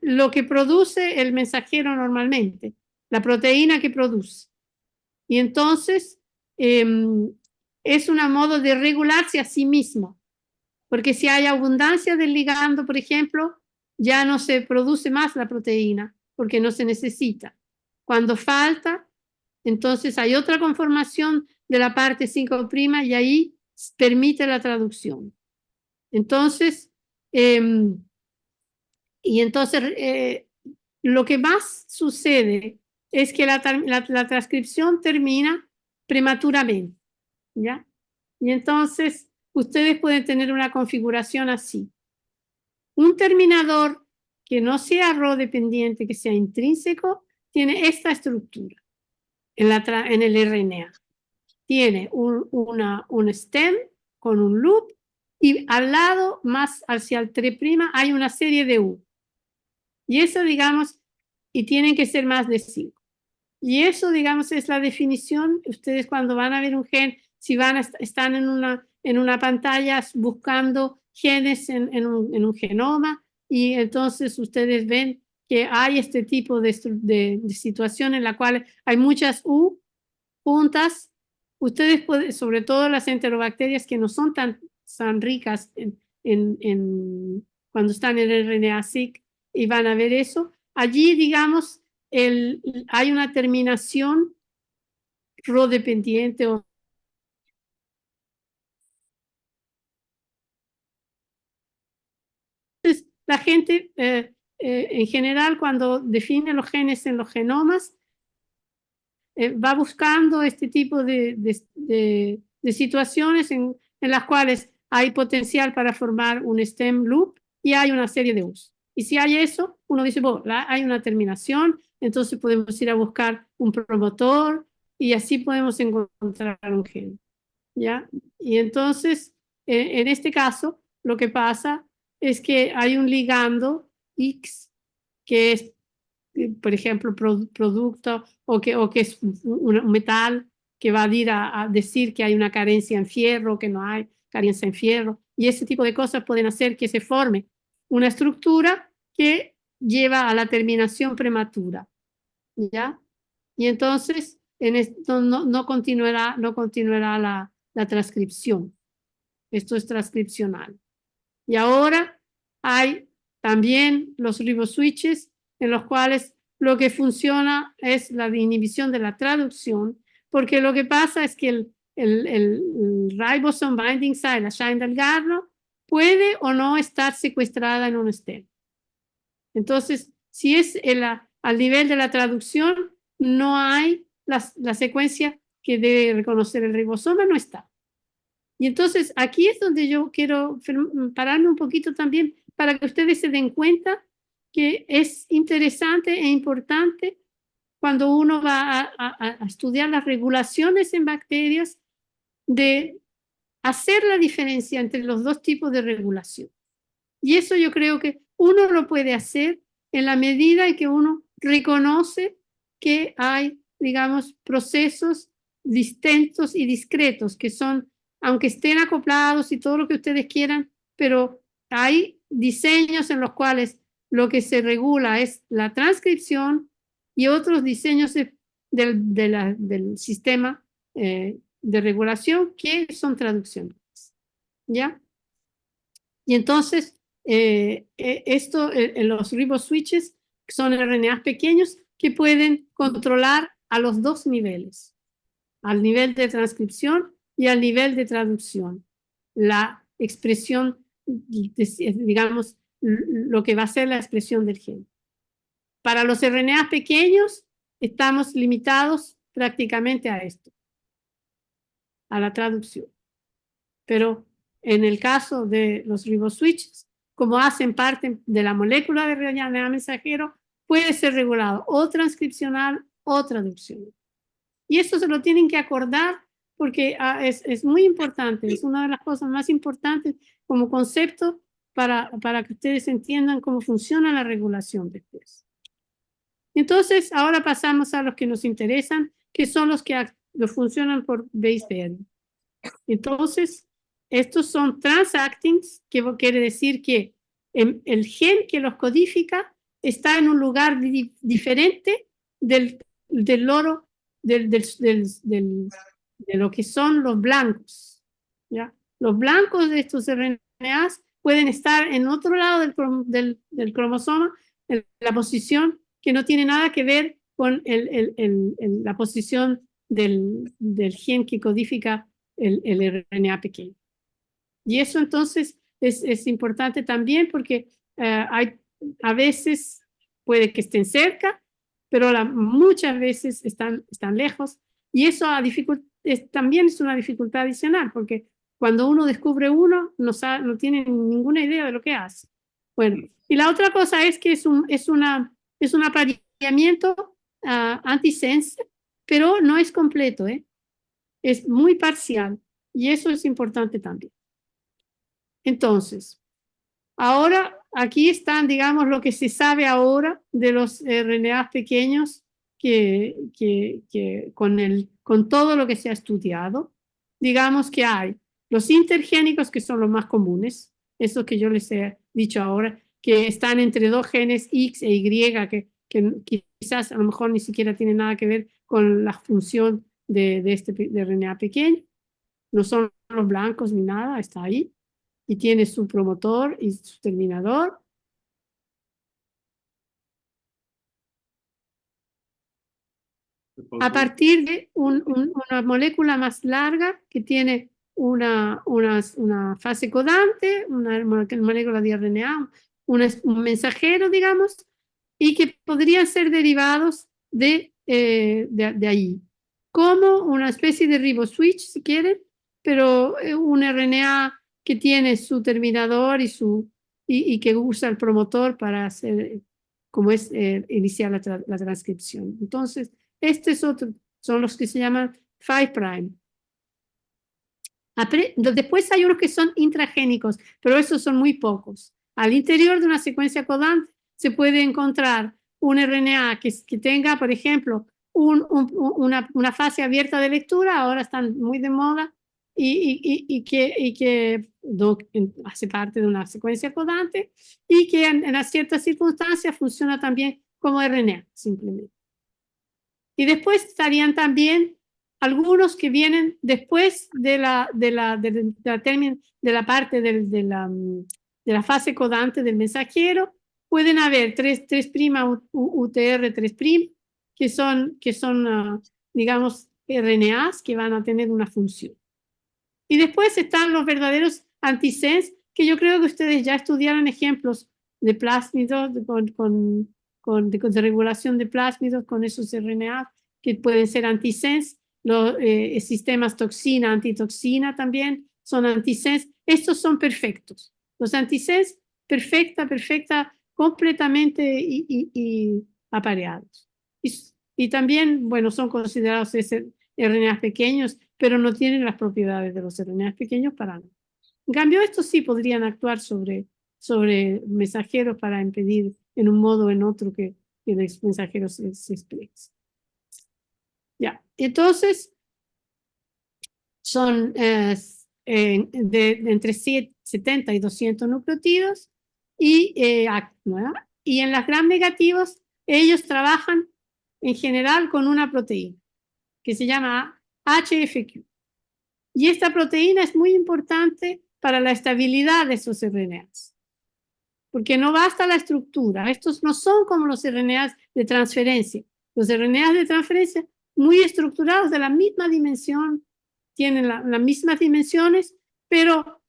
lo que produce el mensajero normalmente, la proteína que produce. Y entonces es un modo de regularse a sí mismo, porque si hay abundancia del ligando, por ejemplo, ya no se produce más la proteína, porque no se necesita. Cuando falta, entonces hay otra conformación de la parte 5' y ahí permite la traducción. Entonces, lo que más sucede es que la transcripción termina prematuramente, ¿ya? Y entonces ustedes pueden tener una configuración así. Un terminador que no sea Rho dependiente, que sea intrínseco, tiene esta estructura en el RNA. Tiene un stem con un loop y al lado, más hacia el 3', hay una serie de U. Y eso, digamos, y tienen que ser más de 5. Y eso, digamos, es la definición. Ustedes cuando van a ver un gen, si están en una pantalla buscando genes en un genoma, y entonces ustedes ven que hay este tipo de situación en la cual hay muchas U juntas. Ustedes pueden, sobre todo las enterobacterias que no son tan ricas cuando están en el RNA-seq, y van a ver eso. Allí, digamos, hay una terminación Rho dependiente o entonces, la gente en general cuando define los genes en los genomas va buscando este tipo de situaciones en las cuales hay potencial para formar un stem loop y hay una serie de U's. Y si hay eso, uno dice, bueno, hay una terminación, entonces podemos ir a buscar un promotor y así podemos encontrar un gen, ¿ya? Y entonces, en este caso, lo que pasa es que hay un ligando X que es, por ejemplo, producto o que es un metal que va a ir a decir que hay una carencia en fierro, que no hay carencia en fierro. Y ese tipo de cosas pueden hacer que se forme una estructura que lleva a la terminación prematura, ¿ya? Y entonces en esto no continuará la transcripción. Esto es transcripcional. Y ahora hay también los riboswitches en los cuales lo que funciona es la inhibición de la traducción, porque lo que pasa es que el ribosome binding site, la Shine-Dalgarno, puede o no estar secuestrada en un stem. Entonces, si es al nivel de la traducción, no hay la secuencia que debe reconocer el ribosoma, no está. Y entonces aquí es donde yo quiero pararme un poquito también para que ustedes se den cuenta que es interesante e importante cuando uno va a estudiar las regulaciones en bacterias de hacer la diferencia entre los dos tipos de regulación. Y eso yo creo que uno lo puede hacer en la medida en que uno reconoce que hay, digamos, procesos distintos y discretos, que son, aunque estén acoplados y todo lo que ustedes quieran, pero hay diseños en los cuales lo que se regula es la transcripción y otros diseños del sistema de regulación que son traducciones. ¿Ya? Y entonces, los riboswitches son RNAs pequeños que pueden controlar a los dos niveles, al nivel de transcripción y al nivel de traducción, la expresión digamos, lo que va a ser la expresión del gen. Para los RNA pequeños estamos limitados prácticamente a esto, a la traducción. Pero en el caso de los riboswitches, como hacen parte de la molécula de RNA mensajero, puede ser regulado o transcripcional o traduccional. Y eso se lo tienen que acordar porque es muy importante, es una de las cosas más importantes como concepto para que ustedes entiendan cómo funciona la regulación después. Entonces, ahora pasamos a los que nos interesan, que son los que funcionan por base pairing. Entonces, estos son transactings, que quiere decir que el gen que los codifica está en un lugar diferente del loro, de lo que son los blancos. ¿Ya? Los blancos de estos RNAs pueden estar en otro lado del cromosoma, en la posición que no tiene nada que ver con la posición del gen que codifica el RNA pequeño. Y eso entonces es importante también porque a veces puede que estén cerca, pero muchas veces están lejos. Y eso también es una dificultad adicional, porque cuando uno descubre uno, no tiene ninguna idea de lo que hace. Bueno, y la otra cosa es que es un apareamiento antisense, pero no es completo, es muy parcial. Y eso es importante también. Entonces, ahora aquí están, digamos, lo que se sabe ahora de los RNAs pequeños con todo lo que se ha estudiado. Digamos que hay los intergénicos, que son los más comunes, esos que yo les he dicho ahora, que están entre dos genes X e Y, que quizás a lo mejor ni siquiera tienen nada que ver con la función de RNA pequeño. No son los blancos ni nada, está ahí. Y tiene su promotor y su terminador. A partir de una molécula más larga que tiene una fase codante, una molécula de RNA, un mensajero, digamos, y que podrían ser derivados de ahí, como una especie de riboswitch, si quieren, pero un RNA que tiene su terminador y que usa el promotor para hacer, como es iniciar la transcripción. Entonces, este es otro, son los que se llaman 5'. Después hay unos que son intragénicos, pero esos son muy pocos. Al interior de una secuencia codante se puede encontrar un RNA que tenga, por ejemplo, una fase abierta de lectura, ahora están muy de moda, y que hace parte de una secuencia codante y que en ciertas circunstancias funciona también como RNA, simplemente. Y después estarían también algunos que vienen después de la parte de la fase codante del mensajero. Pueden haber 3' UTR3', que son digamos, RNAs que van a tener una función. Y después están los verdaderos antisense, que yo creo que ustedes ya estudiaron ejemplos de plásmidos, de regulación de plásmidos con esos RNA que pueden ser antisense. Los sistemas toxina, antitoxina también son antisense. Estos son perfectos. Los antisense, perfecta, completamente y apareados. Y también, bueno, son considerados RNAs pequeños, pero no tienen las propiedades de los RNAs pequeños para nada. En cambio, estos sí podrían actuar sobre mensajeros para impedir en un modo o en otro que los mensajeros se expresen. Ya, entonces son entre 70 y 200 nucleótidos y en las gram negativos ellos trabajan en general con una proteína que se llama HFQ. Y esta proteína es muy importante para la estabilidad de esos RNAs, porque no basta la estructura. Estos no son como los RNAs de transferencia. Los RNAs de transferencia muy estructurados de la misma dimensión, tienen las mismas dimensiones, pero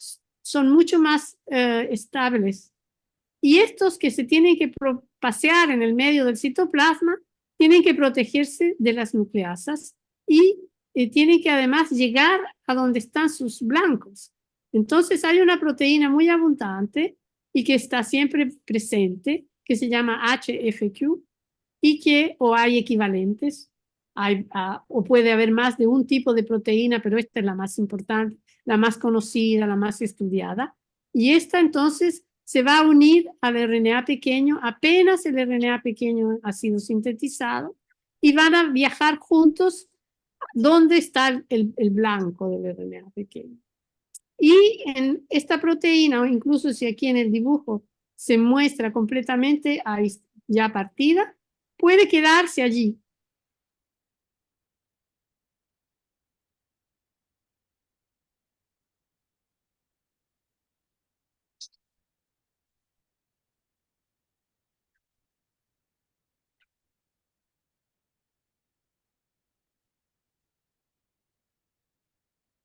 son mucho más estables. Y estos que se tienen que pasear en el medio del citoplasma tienen que protegerse de las nucleasas y tienen que además llegar a donde están sus blancos. Entonces hay una proteína muy abundante y que está siempre presente, que se llama HFQ, y que o hay equivalentes, o puede haber más de un tipo de proteína, pero esta es la más importante, la más conocida, la más estudiada. Y esta entonces se va a unir al RNA pequeño apenas el RNA pequeño ha sido sintetizado y van a viajar juntos donde está el blanco del RNA pequeño. Y en esta proteína, o incluso si aquí en el dibujo se muestra completamente ya partida, puede quedarse allí.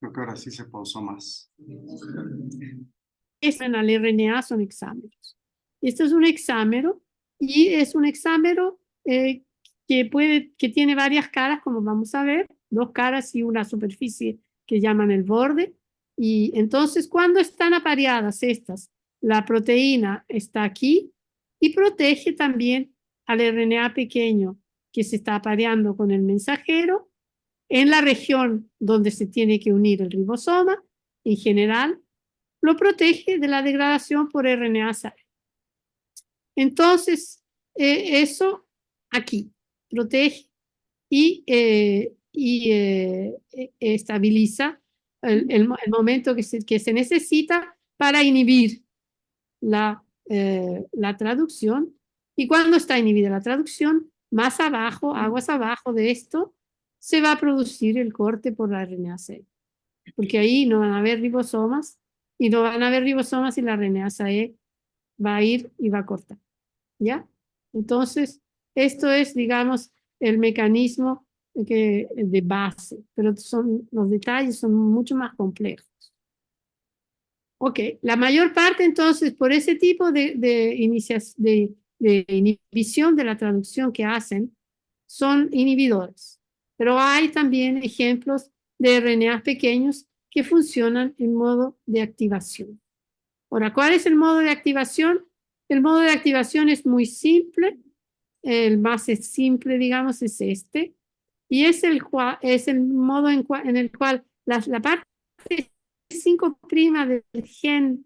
Creo que ahora sí se pausó más. En el RNA son hexámeros. Este es un hexámero y es un hexámero que tiene varias caras, como vamos a ver, dos caras y una superficie que llaman el borde. Y entonces cuando están apareadas estas, la proteína está aquí y protege también al RNA pequeño que se está apareando con el mensajero en la región donde se tiene que unir el ribosoma. En general, lo protege de la degradación por RNA-seq. Entonces, eso aquí protege y estabiliza el momento que se necesita para inhibir la traducción. Y cuando está inhibida la traducción, más abajo, aguas abajo de esto, se va a producir el corte por la RNA-seq. Porque ahí no van a haber ribosomas y no van a haber ribosomas y la RNA-seq va a ir y va a cortar. ¿Ya? Entonces, esto es, digamos, el mecanismo de base, pero los detalles son mucho más complejos. Ok, la mayor parte entonces, por ese tipo de inhibición de la traducción que hacen, son inhibidores. Pero hay también ejemplos de RNAs pequeños que funcionan en modo de activación. Ahora, ¿cuál es el modo de activación? El modo de activación es muy simple. El más simple, digamos, es este. Y es el modo en el cual la parte 5' del gen,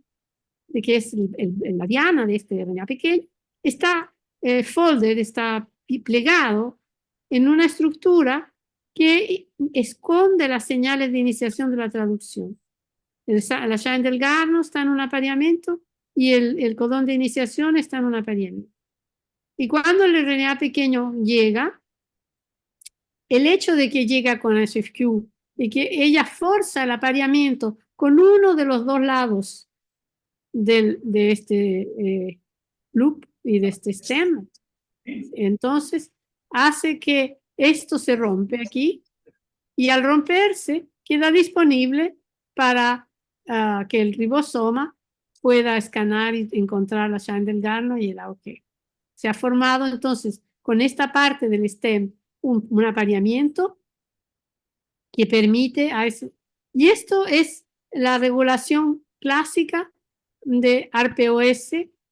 de que es la diana de este RNA pequeño, está folded, está plegado en una estructura que esconde las señales de iniciación de la traducción. La llave del Garno está en un apareamiento y el codón de iniciación está en un apareamiento. Y cuando el RNA pequeño llega, el hecho de que llega con SFQ y que ella forza el apareamiento con uno de los dos lados de este loop y de este stem, entonces hace que esto se rompe aquí y al romperse queda disponible para que el ribosoma pueda escanear y encontrar la llave del Garno y el AOG. Se ha formado entonces con esta parte del stem un apareamiento que permite a eso. Y esto es la regulación clásica de ARPOS,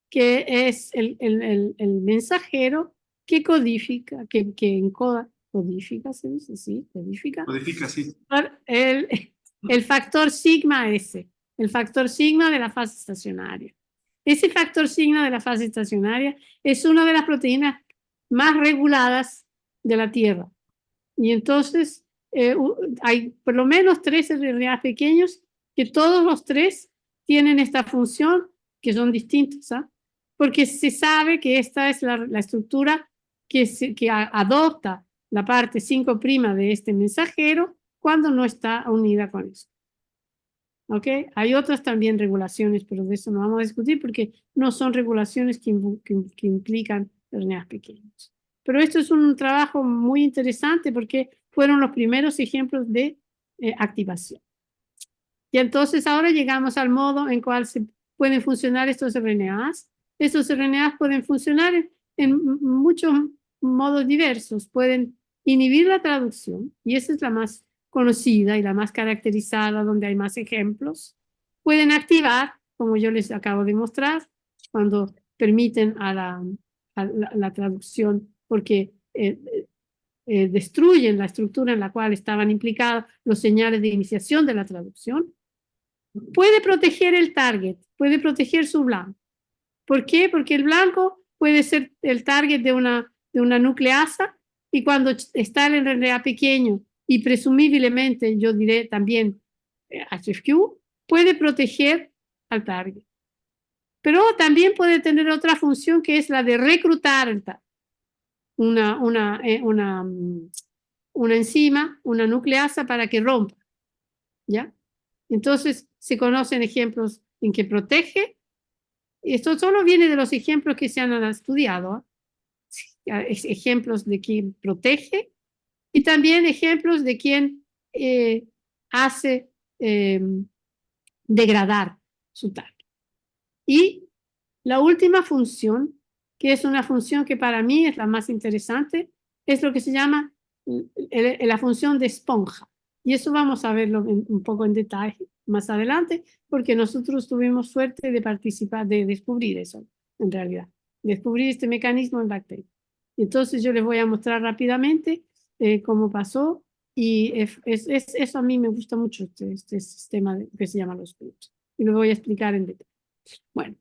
que es el mensajero que codifica, que encoda, codifica, ¿se dice? Sí, codifica. Codifica, sí. El factor sigma S, el factor sigma de la fase estacionaria. Ese factor sigma de la fase estacionaria es una de las proteínas más reguladas de la Tierra. Y entonces hay por lo menos 3 RNA pequeños que todos los 3 tienen esta función, que son distintos, ¿ah? Porque se sabe que esta es la estructura que adopta la parte 5' de este mensajero cuando no está unida con eso. ¿Ok? Hay otras también regulaciones, pero de eso no vamos a discutir porque no son regulaciones que implican RNAs pequeños. Pero esto es un trabajo muy interesante porque fueron los primeros ejemplos de activación. Y entonces ahora llegamos al modo en cual se pueden funcionar estos RNAs. Estos RNAs pueden funcionar en muchos modos diversos. Pueden inhibir la traducción, y esa es la más conocida y la más caracterizada, donde hay más ejemplos. Pueden activar, como yo les acabo de mostrar, cuando permiten a la traducción, porque destruyen la estructura en la cual estaban implicados los señales de iniciación de la traducción. Puede proteger el target, puede proteger su blanco. ¿Por qué? Porque el blanco puede ser el target de una nucleasa, y cuando está el RNA pequeño y presumiblemente, yo diré también HFQ, puede proteger al target. Pero también puede tener otra función, que es la de reclutar el target. Una enzima, una nucleasa, para que rompa, ¿ya? Entonces, se conocen ejemplos en que protege. Esto solo viene de los ejemplos que se han estudiado, ejemplos de quien protege y también ejemplos de quien hace degradar su target. Y la última función, que es una función que para mí es la más interesante, es lo que se llama la función de esponja. Y eso vamos a verlo un poco en detalle más adelante, porque nosotros tuvimos suerte de participar, de descubrir eso, en realidad. Descubrir este mecanismo en bacterias. Entonces yo les voy a mostrar rápidamente cómo pasó, y eso a mí me gusta mucho, este sistema que se llama los grupos. Y lo voy a explicar en detalle. Bueno,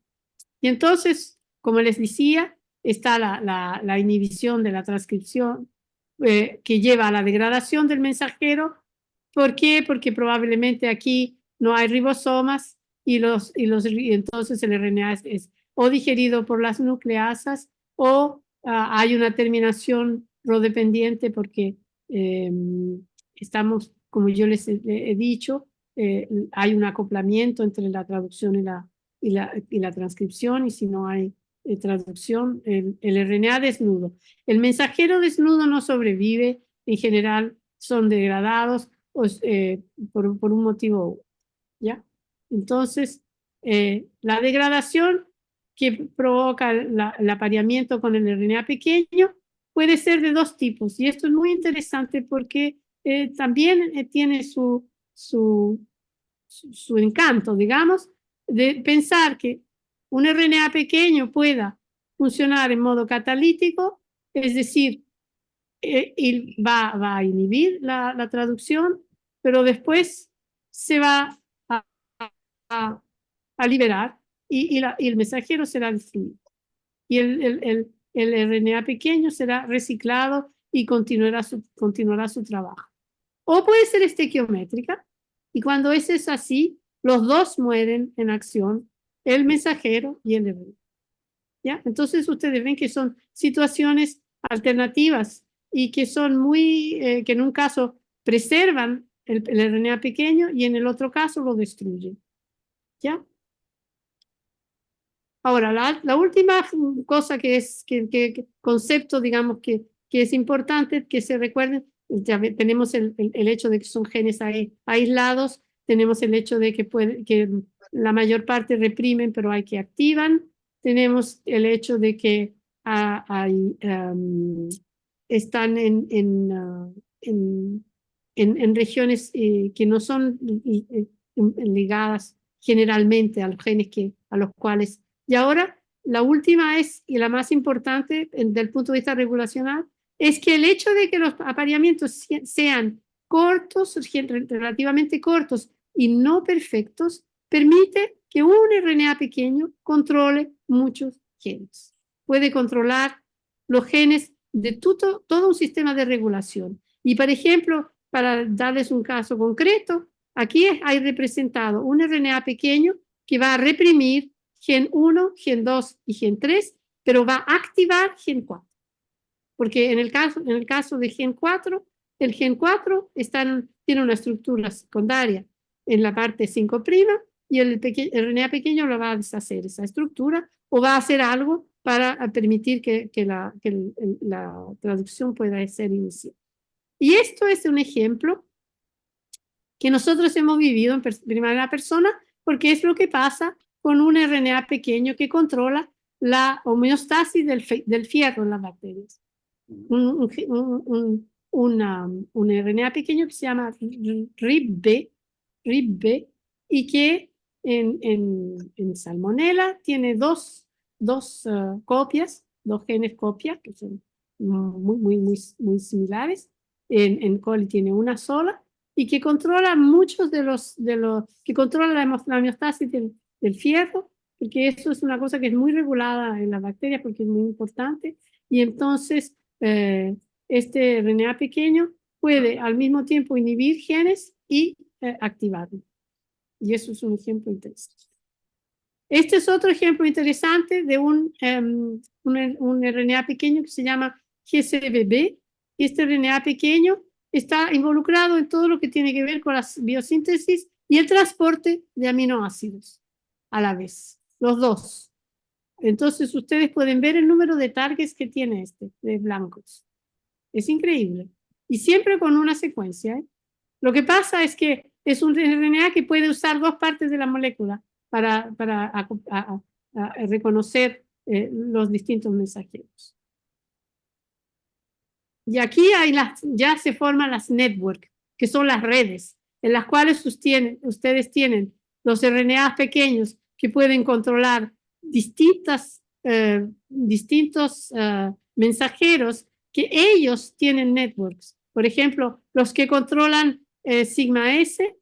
y entonces, como les decía, está la inhibición de la transcripción, que lleva a la degradación del mensajero. ¿Por qué? Porque probablemente aquí no hay ribosomas, y entonces el RNA es o digerido por las nucleasas, o hay una terminación rodependiente, porque estamos, como yo les he dicho, hay un acoplamiento entre la traducción y la transcripción, y si no hay traducción, el RNA desnudo. El mensajero desnudo no sobrevive, en general son degradados por un motivo, ¿ya? Entonces, la degradación que provoca el apareamiento con el RNA pequeño puede ser de dos tipos, y esto es muy interesante porque también tiene su encanto, digamos, de pensar que un RNA pequeño pueda funcionar en modo catalítico, es decir, y va a inhibir la traducción, pero después se va a, a liberar, y el mensajero será destruido. Y el RNA pequeño será reciclado y continuará su trabajo. O puede ser estequiométrica, y cuando es así, los dos mueren en acción, el mensajero y el RNA. ¿Ya? Entonces ustedes ven que son situaciones alternativas, y que son que en un caso preservan el RNA pequeño, y en el otro caso lo destruyen. ¿Ya? Ahora, la última cosa concepto, digamos, que es importante que se recuerden, ya tenemos el hecho de que son genes aislados, tenemos el hecho de que la mayor parte reprimen, pero hay que activan, tenemos el hecho de que están en regiones que no son ligadas generalmente a los genes a los cuales. Y ahora, la última y la más importante desde el punto de vista regulacional, es que el hecho de que los apareamientos sean cortos, relativamente cortos y no perfectos, permite que un RNA pequeño controle muchos genes. Puede controlar los genes de todo un sistema de regulación. Y, por ejemplo, para darles un caso concreto, aquí hay representado un RNA pequeño que va a reprimir gen 1, gen 2 y gen 3, pero va a activar gen 4. Porque en el caso de gen 4, el gen 4 tiene una estructura secundaria en la parte 5', y el RNA pequeño lo va a deshacer esa estructura, o va a hacer algo para permitir que la traducción pueda ser iniciada. Y esto es un ejemplo que nosotros hemos vivido en primera persona, porque es lo que pasa con un RNA pequeño que controla la homeostasis del fierro en las bacterias. Un RNA pequeño que se llama RIB-B, y que en Salmonella tiene dos copias, dos genes copias, que son muy similares. En coli tiene una sola, y que controla muchos que controla la homeostasis del fierro, porque eso es una cosa que es muy regulada en las bacterias, porque es muy importante. Y entonces este RNA pequeño puede al mismo tiempo inhibir genes y activarlos. Y eso es un ejemplo interesante. Este es otro ejemplo interesante de un RNA pequeño que se llama GCBB. Este RNA pequeño está involucrado en todo lo que tiene que ver con la biosíntesis y el transporte de aminoácidos a la vez, los dos. Entonces ustedes pueden ver el número de targets que tiene de blancos. Es increíble. Y siempre con una secuencia, ¿eh? Lo que pasa es que es un RNA que puede usar dos partes de la molécula para reconocer los distintos mensajeros. Y aquí ya se forman las networks, que son las redes, en las cuales ustedes tienen los RNAs pequeños que pueden controlar distintos mensajeros, que ellos tienen networks. Por ejemplo, los que controlan sigma S,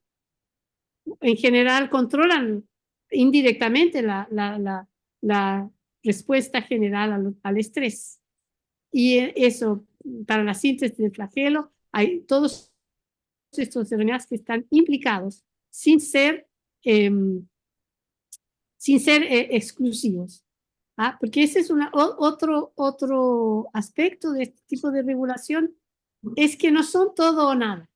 en general controlan indirectamente la respuesta general al estrés. Y eso, para la síntesis del flagelo, hay todos estos RNAs que están implicados sin ser exclusivos. Porque ese es otro aspecto de este tipo de regulación, es que no son todo o nada,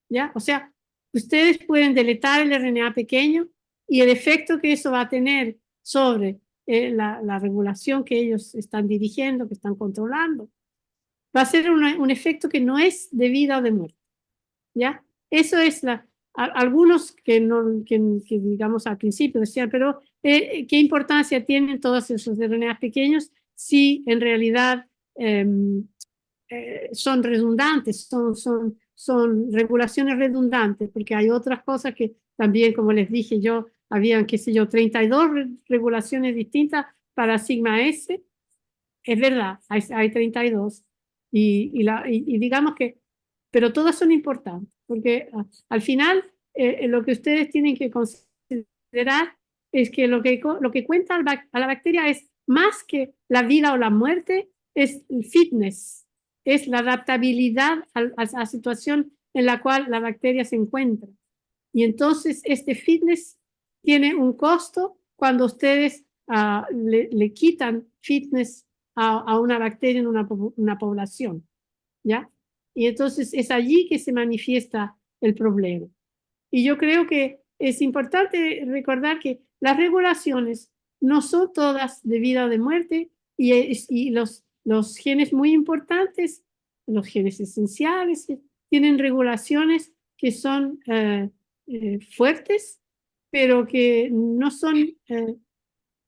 ¿ya? O sea, ustedes pueden deletar el RNA pequeño y el efecto que eso va a tener sobre la regulación que ellos están dirigiendo, que están controlando, va a ser un efecto que no es de vida o de muerte, ¿ya? Eso es algunos que digamos al principio decían, pero ¿qué importancia tienen todos esos RNAs pequeños si en realidad son redundantes, son regulaciones redundantes? Porque hay otras cosas que también, como les dije yo, habían, qué sé yo, 32 regulaciones distintas para sigma S. Es verdad, hay 32. Y digamos que, pero todas son importantes, porque al final lo que ustedes tienen que considerar es que lo que cuenta a la bacteria es más que la vida o la muerte, es el fitness, es la adaptabilidad a la situación en la cual la bacteria se encuentra. Y entonces este fitness tiene un costo cuando ustedes le quitan fitness a una bacteria en una población, ¿ya? Y entonces es allí que se manifiesta el problema. Y yo creo que es importante recordar que las regulaciones no son todas de vida o de muerte, y los genes muy importantes, los genes esenciales, tienen regulaciones que son fuertes, pero que no son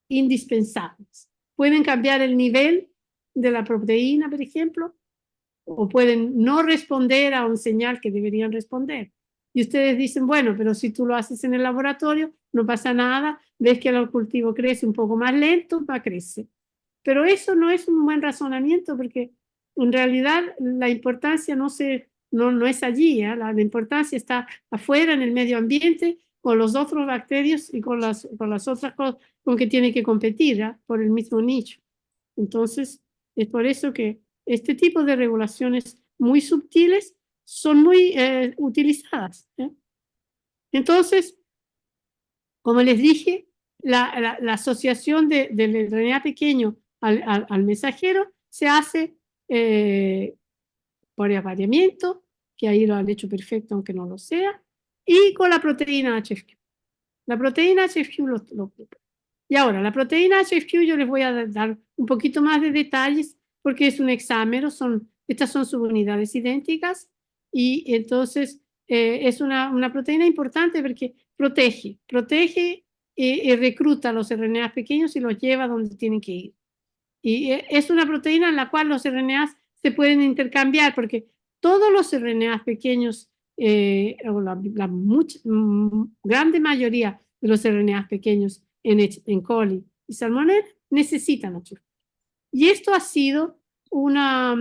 indispensables. Pueden cambiar el nivel de la proteína, por ejemplo, o pueden no responder a un señal que deberían responder. Y ustedes dicen, bueno, pero si tú lo haces en el laboratorio, no pasa nada, ves que el cultivo crece un poco más lento, va a crecer. Pero eso no es un buen razonamiento, porque en realidad la importancia no es allí, ¿eh? La importancia está afuera, en el medio ambiente, con los otros bacterios y con las otras cosas con que tiene que competir, ¿eh? Por el mismo nicho. Entonces, es por eso que este tipo de regulaciones muy sutiles son muy utilizadas, ¿eh? Entonces, como les dije, la asociación del RNA pequeño al mensajero se hace por apareamiento, que ahí lo han hecho perfecto aunque no lo sea, y con la proteína HFQ. La proteína HFQ lo y ahora, la proteína HFQ yo les voy a dar un poquito más de detalles porque es un hexámero, estas son subunidades idénticas, y entonces es una proteína importante porque protege y recluta los RNAs pequeños y los lleva donde tienen que ir. Y es una proteína en la cual los RNAs se pueden intercambiar porque todos los RNAs pequeños, o la grande mayoría de los RNAs pequeños en coli y salmonella necesitan HFQ. Y esto ha sido una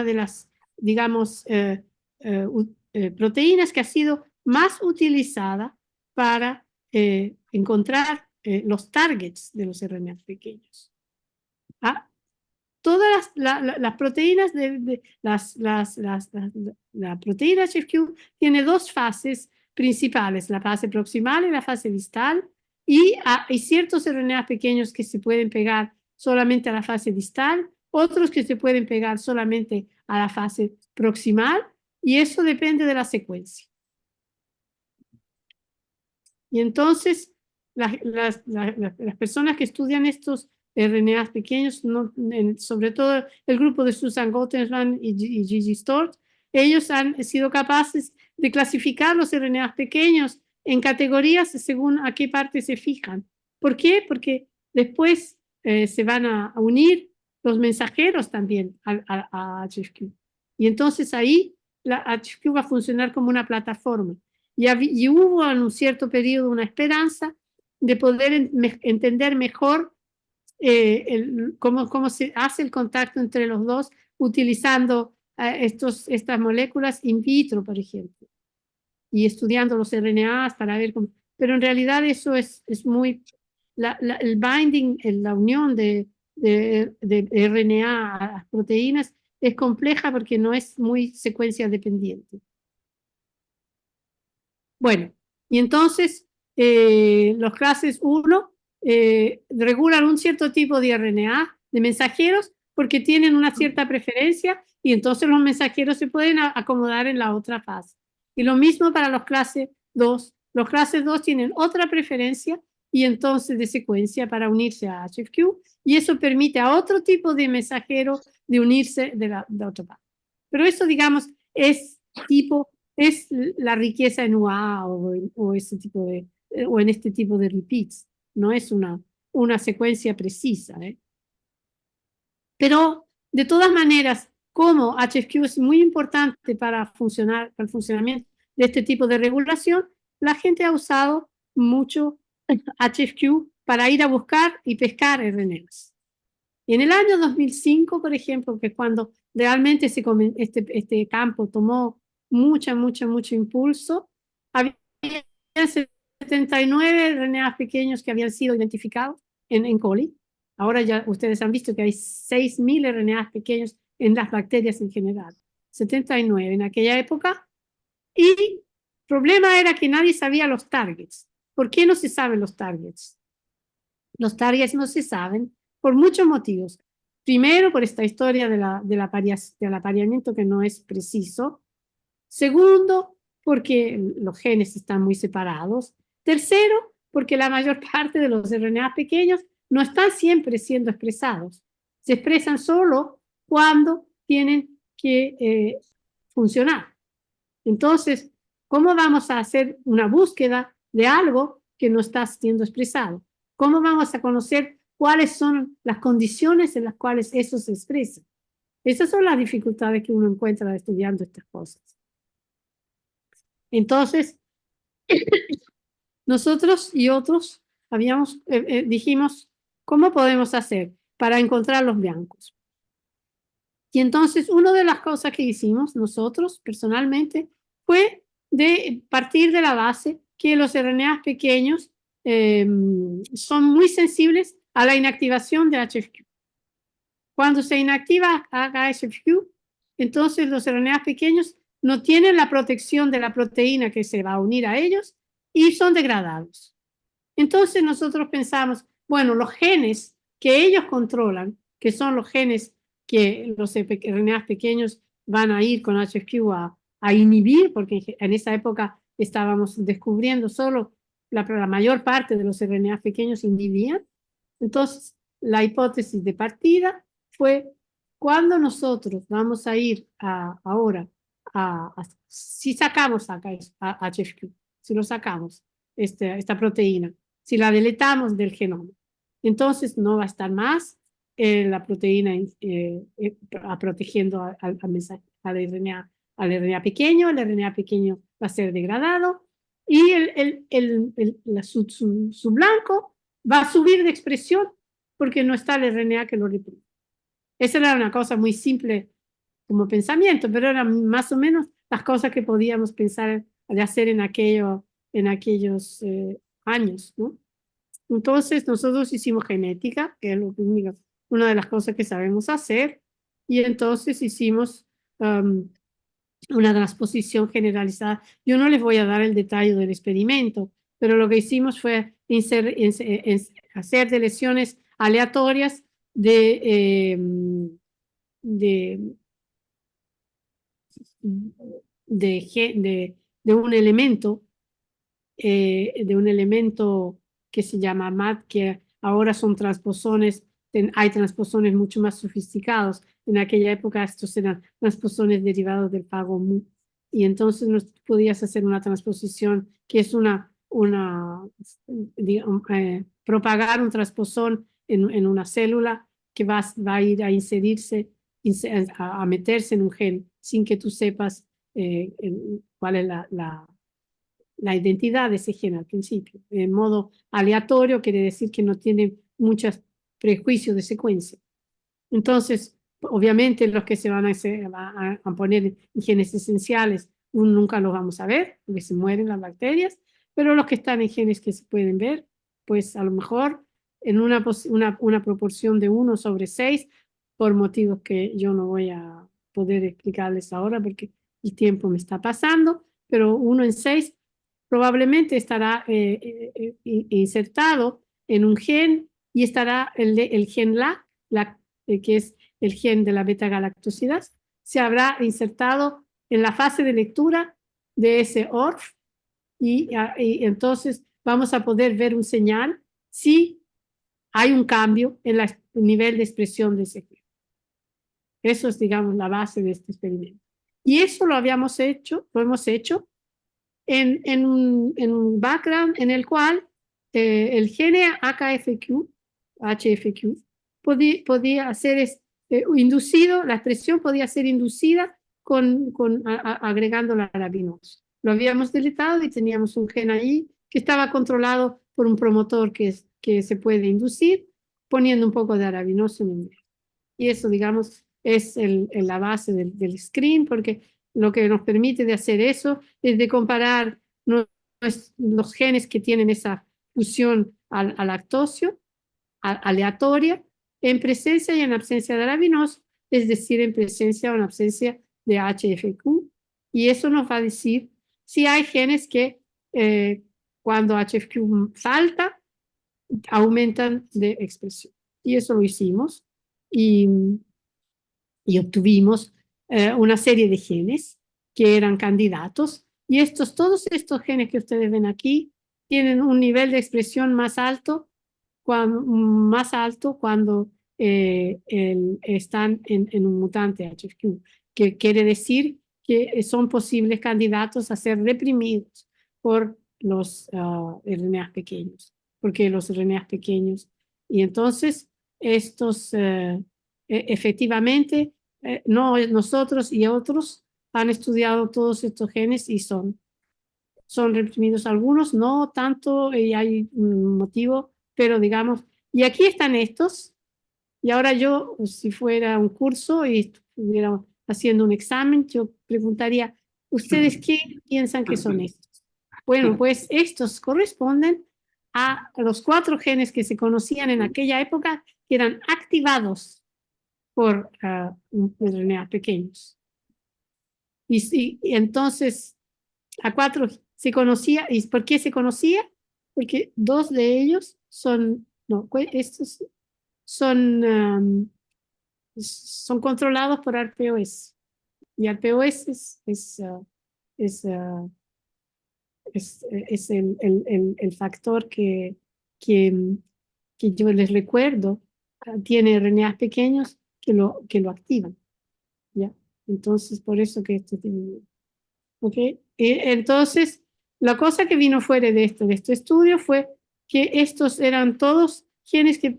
de las, digamos, proteínas que ha sido más utilizada para encontrar los targets de los RNA pequeños. ¿Ah? Todas las proteínas la proteína HFQ tiene dos fases principales, la fase proximal y la fase distal, y hay ciertos RNA pequeños que se pueden pegar solamente a la fase distal, otros que se pueden pegar solamente a la fase proximal, y eso depende de la secuencia. Y entonces, las personas que estudian estos RNAs pequeños, sobre todo el grupo de Susan Gottesman y Gigi Storch, ellos han sido capaces de clasificar los RNAs pequeños en categorías según a qué parte se fijan. ¿Por qué? Porque después se van a unir los mensajeros también a HFQ. Y entonces ahí la HFQ va a funcionar como una plataforma. Y hubo en un cierto periodo una esperanza de poder entender mejor cómo se hace el contacto entre los dos utilizando estas moléculas in vitro, por ejemplo, y estudiando los RNAs para ver cómo. Pero en realidad eso es muy. El binding, la unión de RNA a las proteínas es compleja porque no es muy secuencia dependiente. Bueno, y entonces los clases 1 regulan un cierto tipo de RNA, de mensajeros, porque tienen una cierta preferencia y entonces los mensajeros se pueden acomodar en la otra fase. Y lo mismo para los clases 2. Los clases 2 tienen otra preferencia y entonces de secuencia para unirse a HFQ, y eso permite a otro tipo de mensajero de unirse de otra parte. Pero eso, digamos, es la riqueza en UA o ese tipo o en este tipo de repeats. No es una secuencia precisa. Pero, de todas maneras, como HFQ es muy importante para el funcionamiento de este tipo de regulación, la gente ha usado mucho HFQ para ir a buscar y pescar RNAs. Y en el año 2005, por ejemplo, que es cuando realmente este campo tomó mucho impulso, había 79 RNAs pequeños que habían sido identificados en coli. Ahora ya ustedes han visto que hay 6.000 RNAs pequeños en las bacterias en general. 79 en aquella época. Y el problema era que nadie sabía los targets. ¿Por qué no se saben los targets? Los targets no se saben por muchos motivos. Primero, por esta historia del apareamiento que no es preciso. Segundo, porque los genes están muy separados. Tercero, porque la mayor parte de los RNA pequeños no están siempre siendo expresados. Se expresan solo cuando tienen que funcionar. Entonces, ¿cómo vamos a hacer una búsqueda de algo que no está siendo expresado? ¿Cómo vamos a conocer cuáles son las condiciones en las cuales eso se expresa? Esas son las dificultades que uno encuentra estudiando estas cosas. Entonces, nosotros y otros dijimos, ¿cómo podemos hacer para encontrar los blancos? Y entonces, una de las cosas que hicimos nosotros personalmente fue de partir de la base que los RNAs pequeños son muy sensibles a la inactivación de HFQ. Cuando se inactiva HFQ, entonces los RNAs pequeños no tienen la protección de la proteína que se va a unir a ellos y son degradados. Entonces nosotros pensamos, bueno, los genes que ellos controlan, que son los genes que los RNAs pequeños van a ir con HFQ a inhibir, porque en esa época estábamos descubriendo solo la mayor parte de los RNAs pequeños inhibían. Entonces, la hipótesis de partida fue cuando nosotros vamos a ir ahora, si sacamos acá a HFQ, si lo sacamos, esta proteína, si la deletamos del genoma, entonces no va a estar más la proteína protegiendo al RNA pequeño, el RNA pequeño va a ser degradado y su blanco va a subir de expresión porque no está el RNA que lo reprime. Esa era una cosa muy simple como pensamiento, pero eran más o menos las cosas que podíamos pensar de hacer en aquellos años, ¿no? Entonces nosotros hicimos genética, que es una de las cosas que sabemos hacer, y entonces hicimos una transposición generalizada. Yo no les voy a dar el detalle del experimento, pero lo que hicimos fue hacer deleciones aleatorias de, de un elemento que se llama MAT, que ahora son transposones, hay transposones mucho más sofisticados. En aquella época estos eran transposones derivados del fago mu. Y entonces podías hacer una transposición que es propagar un transposón en una célula que va a ir a inserirse, a meterse en un gen sin que tú sepas cuál es la identidad de ese gen al principio. En modo aleatorio quiere decir que no tiene muchos prejuicios de secuencia. Entonces, obviamente los que se van a poner en genes esenciales, nunca los vamos a ver, porque se mueren las bacterias, pero los que están en genes que se pueden ver, pues a lo mejor en una proporción de 1/6, por motivos que yo no voy a poder explicarles ahora porque el tiempo me está pasando, pero 1/6 probablemente estará insertado en un gen y estará el gen LAC, que es el gen de la beta-galactosidasa, se habrá insertado en la fase de lectura de ese ORF y entonces vamos a poder ver un señal si hay un cambio en el nivel de expresión de ese gen. Eso es, digamos, la base de este experimento. Y eso lo hemos hecho en un background en el cual el gene HFQ, podía ser inducido, la expresión podía ser inducida agregando la arabinosa. Lo habíamos deletado y teníamos un gen ahí que estaba controlado por un promotor que se puede inducir poniendo un poco de arabinosa en el medio. Y eso, digamos, es la base del screen, porque lo que nos permite de hacer eso es de comparar los genes que tienen esa fusión al lactosio aleatoria en presencia y en absencia de arabinosa, es decir, en presencia o en absencia de HFQ. Y eso nos va a decir si hay genes que cuando HFQ falta, aumentan de expresión. Y eso lo hicimos y obtuvimos una serie de genes que eran candidatos y todos estos genes que ustedes ven aquí tienen un nivel de expresión más alto cuando están en un mutante HFQ, que quiere decir que son posibles candidatos a ser reprimidos por los RNAs pequeños, porque los RNAs pequeños, y entonces estos efectivamente, nosotros y otros han estudiado todos estos genes y son reprimidos algunos, no tanto, y hay un motivo, pero digamos, y aquí están estos, y ahora yo, si fuera un curso y estuviera haciendo un examen, yo preguntaría, ¿ustedes qué piensan que son estos? Bueno, pues estos corresponden a los 4 genes que se conocían en aquella época, que eran activados por RNA pequeños. Y entonces a 4 se conocía. ¿Y por qué se conocía? Porque 2 de ellos estos son controlados por ARPOS. Y ARPOS es el factor que yo les recuerdo, tiene RNAs pequeños que lo activan, ¿ya? Entonces, por eso que esto tiene... ¿Ok? Entonces, la cosa que vino fuera de este estudio fue que estos eran todos genes que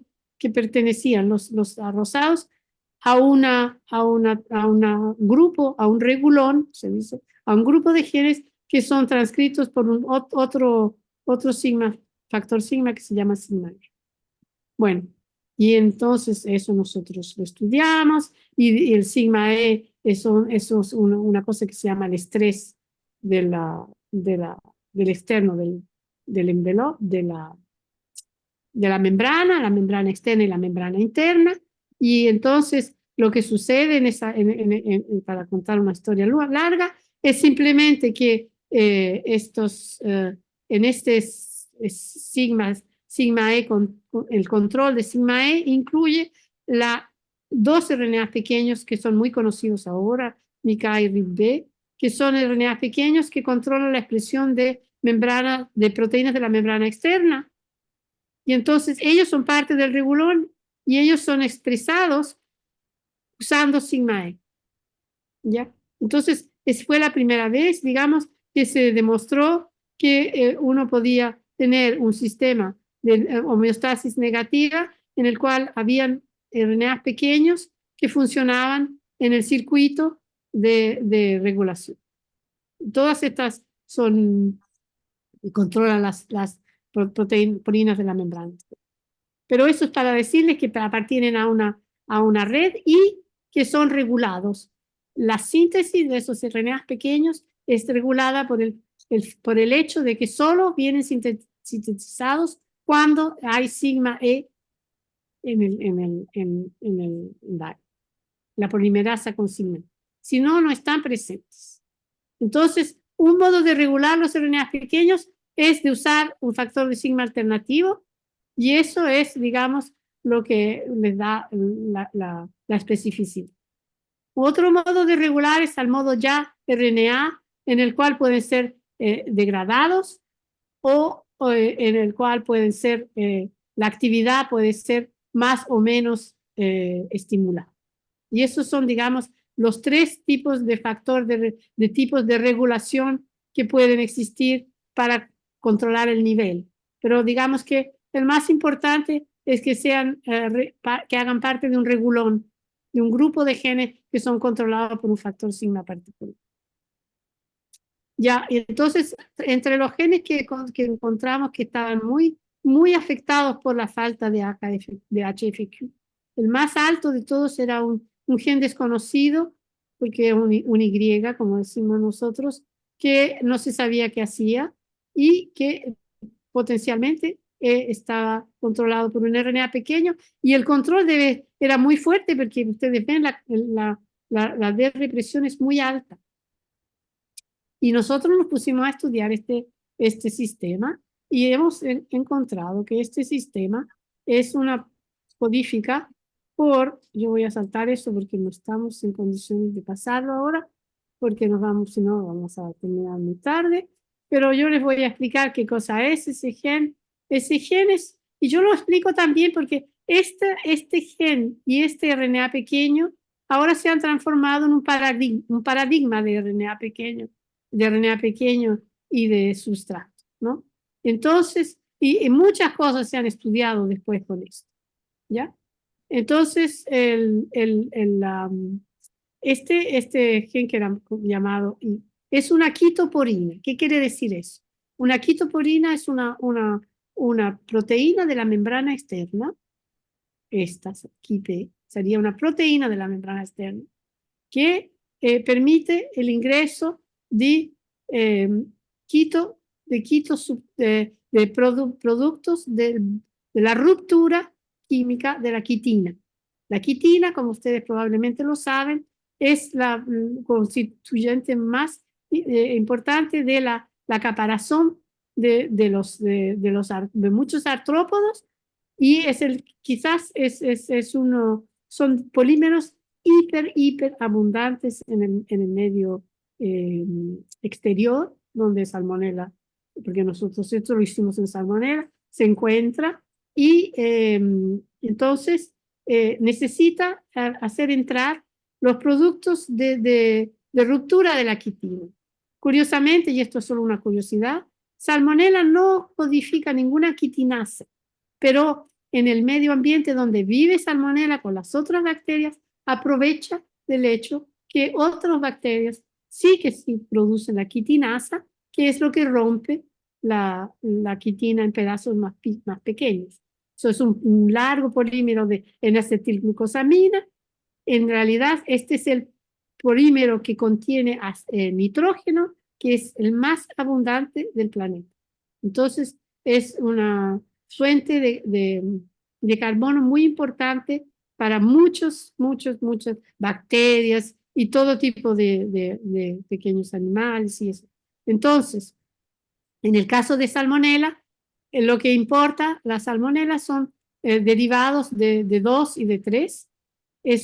pertenecían, los rosados, a grupo, a un regulón, se dice, a un grupo de genes que son transcritos por otro sigma, factor sigma que se llama sigma E. Bueno, y entonces eso nosotros lo estudiamos y el sigma E eso es una cosa que se llama el estrés de del externo, del envelope, de la membrana externa y la membrana interna. Y entonces lo que sucede para contar una historia larga es simplemente que en este sigma E, el control de sigma E incluye dos RNA pequeños que son muy conocidos ahora, MICA y RIB-B, que son RNA pequeños que controlan la expresión de proteínas de la membrana externa. Y entonces ellos son parte del regulón y ellos son expresados usando sigma E. ¿Ya? Entonces, fue la primera vez, digamos, que se demostró que uno podía tener un sistema de homeostasis negativa en el cual habían RNAs pequeños que funcionaban en el circuito de regulación. Todas estas controlan las proteínas de la membrana. Pero eso es para decirles que appartienen a una red y que son regulados. La síntesis de esos RNAs pequeños es regulada por el hecho de que solo vienen sintetizados cuando hay sigma E en la polimerasa con sigma E. Si no, no están presentes. Entonces, un modo de regular los RNAs pequeños es de usar un factor de sigma alternativo y eso es, digamos, lo que les da la especificidad. Otro modo de regular es al modo ya RNA, en el cual pueden ser degradados o en el cual pueden ser, la actividad puede ser más o menos estimulada. Y esos son, digamos, los tres tipos de factor de tipos de regulación que pueden existir para controlar el nivel. Pero digamos que el más importante es que que hagan parte de un regulón, de un grupo de genes que son controlados por un factor sigma particular. Ya, entonces, entre los genes que encontramos que estaban muy afectados por la falta de HFQ, el más alto de todos era un gen desconocido, porque es un Y, como decimos nosotros, que no se sabía qué hacía y que potencialmente estaba controlado por un RNA pequeño, y el control era muy fuerte porque ustedes ven la represión es muy alta. Y nosotros nos pusimos a estudiar este sistema y hemos encontrado que este sistema es una codifica yo voy a saltar eso porque no estamos en condiciones de pasarlo ahora, porque si no vamos a terminar muy tarde, pero yo les voy a explicar qué cosa es ese gen. Ese gen y yo lo explico también porque este gen y este RNA pequeño ahora se han transformado en un paradigma de RNA pequeño y de sustrato, ¿no? Entonces, y muchas cosas se han estudiado después con esto, ¿ya? Entonces, este gen que era llamado es una quitoporina. ¿Qué quiere decir eso? Una quitoporina es una proteína de la membrana externa. Esta, QP, sería una proteína de la membrana externa que permite el ingreso de productos de la ruptura química de la quitina. La quitina, como ustedes probablemente lo saben, es la constituyente más importante de la caparazón de muchos artrópodos y quizás son polímeros hiper abundantes en el medio exterior, donde Salmonella, porque nosotros esto lo hicimos en Salmonella, se encuentra y entonces necesita hacer entrar los productos de ruptura de la quitina. Curiosamente, y esto es solo una curiosidad, Salmonella no codifica ninguna quitinasa, pero en el medio ambiente donde vive Salmonella con las otras bacterias, aprovecha del hecho que otras bacterias sí que sí producen la quitinasa, que es lo que rompe la quitina en pedazos más pequeños. Eso es un largo polímero de N-acetilglucosamina. En realidad, este es el polímero que contiene nitrógeno, que es el más abundante del planeta. Entonces, es una fuente de carbono muy importante para muchas bacterias y todo tipo de pequeños animales y eso. Entonces, en el caso de salmonela, lo que importa, las salmonelas son derivados de 2 y de 3,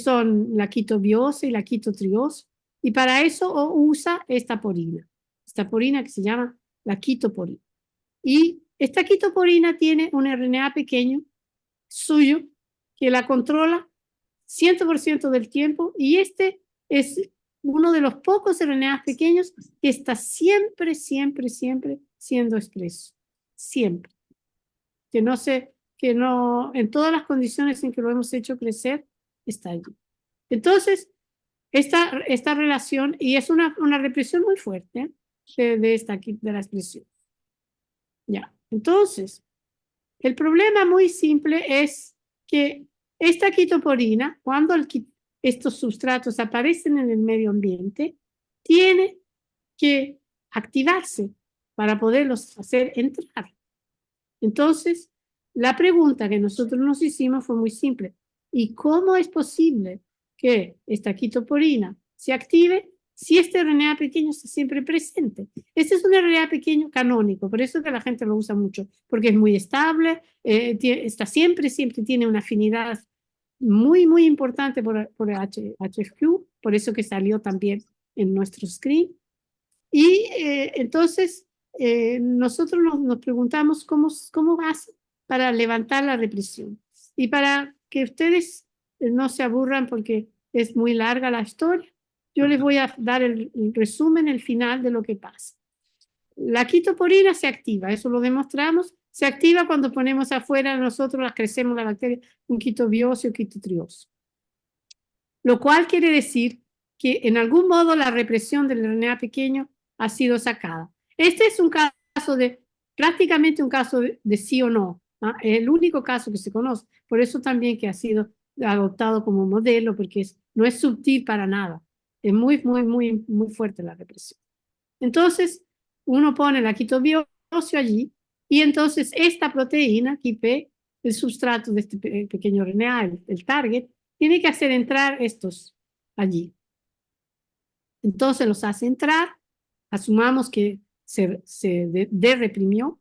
son la quitobiose y la quitotriose, y para eso usa esta porina que se llama la quitoporina. Y esta quitoporina tiene un RNA pequeño suyo que la controla 100% del tiempo, y este es uno de los pocos RNAs pequeños que está siempre siendo expreso. Siempre. Que no, en todas las condiciones en que lo hemos hecho crecer, está allí. Entonces, esta relación, y es una represión muy fuerte de la expresión. Ya. Entonces, el problema muy simple es que esta quitoporina, cuando estos sustratos aparecen en el medio ambiente, tiene que activarse para poderlos hacer entrar. Entonces, la pregunta que nosotros nos hicimos fue muy simple. ¿Y cómo es posible que esta quitoporina se active si este RNA pequeño está siempre presente? Este es un RNA pequeño canónico, por eso que la gente lo usa mucho, porque es muy estable, está siempre tiene una afinidad muy importante por HFQ, por eso que salió también en nuestro screen. Y entonces nosotros nos preguntamos cómo hace para levantar la represión. Y para que ustedes no se aburran porque es muy larga la historia, yo les voy a dar el resumen, el final de lo que pasa. La quitoporina se activa, eso lo demostramos, se activa cuando ponemos afuera nosotros, las crecemos la bacteria, un quitobiose o quitotriose. Lo cual quiere decir que en algún modo la represión del RNA pequeño ha sido sacada. Este es un caso prácticamente un caso de sí o no, ¿no? Es el único caso que se conoce, por eso también que ha sido adoptado como modelo, porque no es sutil para nada, es muy fuerte la represión. Entonces, uno pone la quitobiosio allí, y entonces esta proteína, QIP, el sustrato de este pequeño RNA, el target, tiene que hacer entrar estos allí. Entonces los hace entrar, asumamos que se reprimió,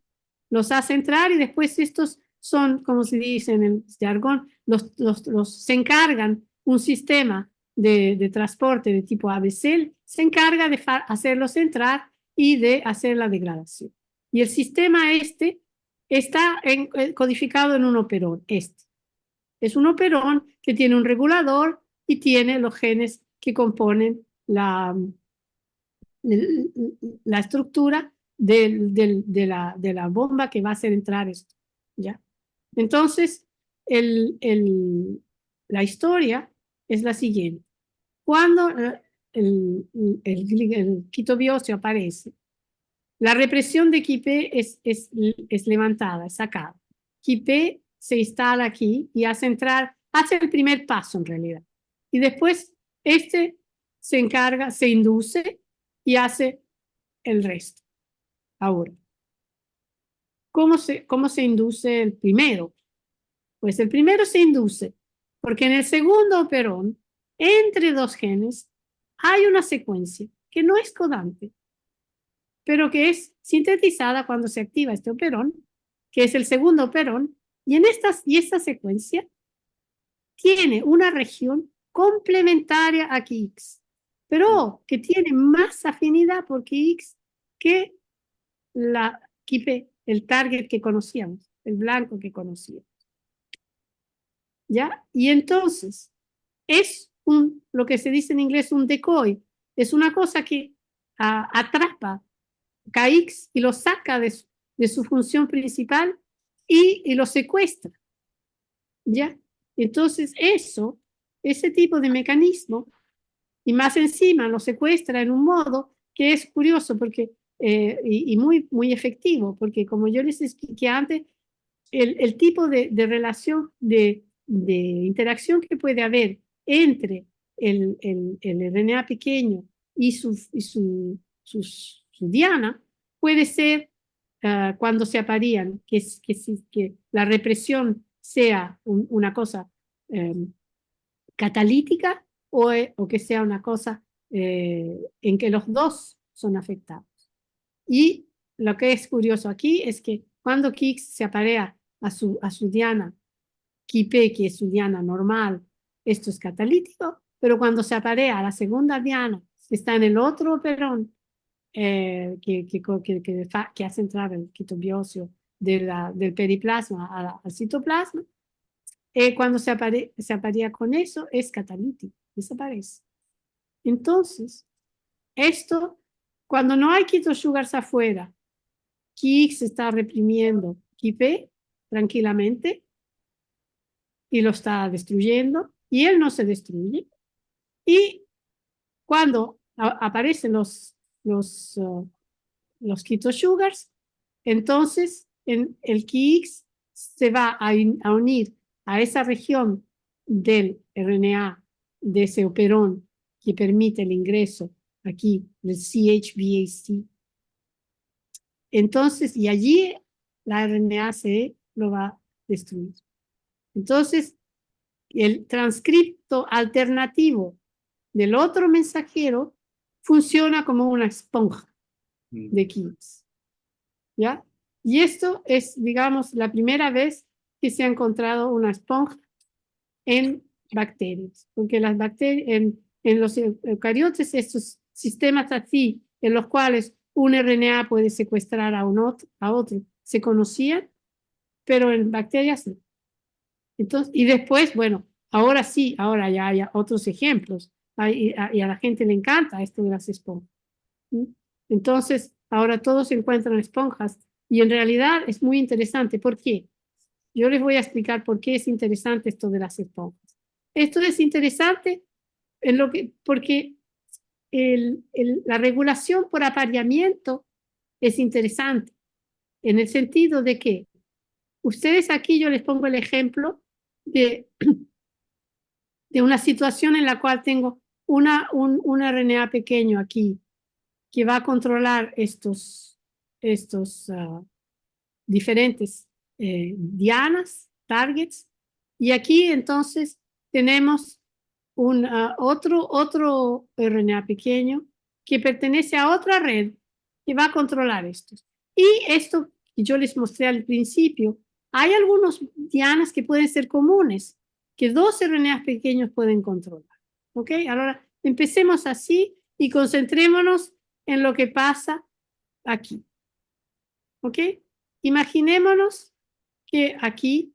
los hace entrar, y después estos son, como se dice en el jargón, se encargan un sistema de transporte de tipo ABC, se encarga de hacerlos entrar y de hacer la degradación. Y el sistema está codificado en un operón, Es un operón que tiene un regulador y tiene los genes que componen la estructura de la bomba que va a hacer entrar esto, ¿ya? Entonces, la historia es la siguiente. Cuando el quitobiosio aparece, la represión de QIP es levantada, es sacada. QIP se instala aquí y hace el primer paso en realidad. Y después se encarga, se induce y hace el resto. Ahora, ¿cómo se induce el primero? Pues el primero se induce porque en el segundo operón, entre dos genes, hay una secuencia que no es codante, pero que es sintetizada cuando se activa este operón, que es el segundo operón, y esta secuencia tiene una región complementaria a X, pero que tiene más afinidad por X que el target que conocíamos, el blanco que conocíamos. ¿ya? Y entonces es lo que se dice en inglés un decoy, es una cosa que atrapa KX y lo saca de su función principal y lo secuestra, ¿ya? Entonces ese tipo de mecanismo, y más encima lo secuestra en un modo que es curioso porque, y muy, muy efectivo, porque como yo les expliqué antes, el tipo de relación, de interacción que puede haber entre el RNA pequeño y su diana puede ser cuando se aparean, que la represión sea una cosa eh, catalítica o que sea una cosa en que los dos son afectados. Y lo que es curioso aquí es que cuando Kix se aparea a su diana Kipe, que es su diana normal, esto es catalítico, pero cuando se aparea a la segunda diana, que está en el otro operón, que hace entrar el quitobiosio del periplasma al citoplasma, cuando se aparea con eso, es catalítico, desaparece. Entonces, esto, cuando no hay sugars afuera, Kix está reprimiendo Kipe tranquilamente y lo está destruyendo y él no se destruye. Y cuando aparecen los keto sugars, entonces el Kix se va a unir a esa región del RNA, de ese operón que permite el ingreso aquí del CHBAC. Entonces, y allí la RNA-C lo va a destruir. Entonces, el transcripto alternativo del otro mensajero funciona como una esponja de Kix, ¿ya? Y esto es, digamos, la primera vez que se ha encontrado una esponja en bacterias, porque las bacterias, en los eucariotes, estos sistemas así, en los cuales un RNA puede secuestrar a otro, se conocían, pero en bacterias no. Entonces, y después, bueno, ahora sí, ahora ya hay otros ejemplos, y a la gente le encanta esto de las esponjas. ¿Sí? Entonces, ahora todos encuentran esponjas y en realidad es muy interesante. ¿Por qué? Yo les voy a explicar por qué es interesante esto de las esponjas. Esto es interesante porque la regulación por apareamiento es interesante, en el sentido de que ustedes aquí, yo les pongo el ejemplo de, de una situación en la cual tengo un RNA pequeño aquí que va a controlar estos diferentes dianas, targets, y aquí entonces tenemos otro RNA pequeño que pertenece a otra red que va a controlar estos. Y esto que yo les mostré al principio, hay algunos dianas que pueden ser comunes, que dos RNAs pequeños pueden controlar. ¿Ok? Ahora, empecemos así y concentrémonos en lo que pasa aquí. ¿Ok? Imaginémonos que aquí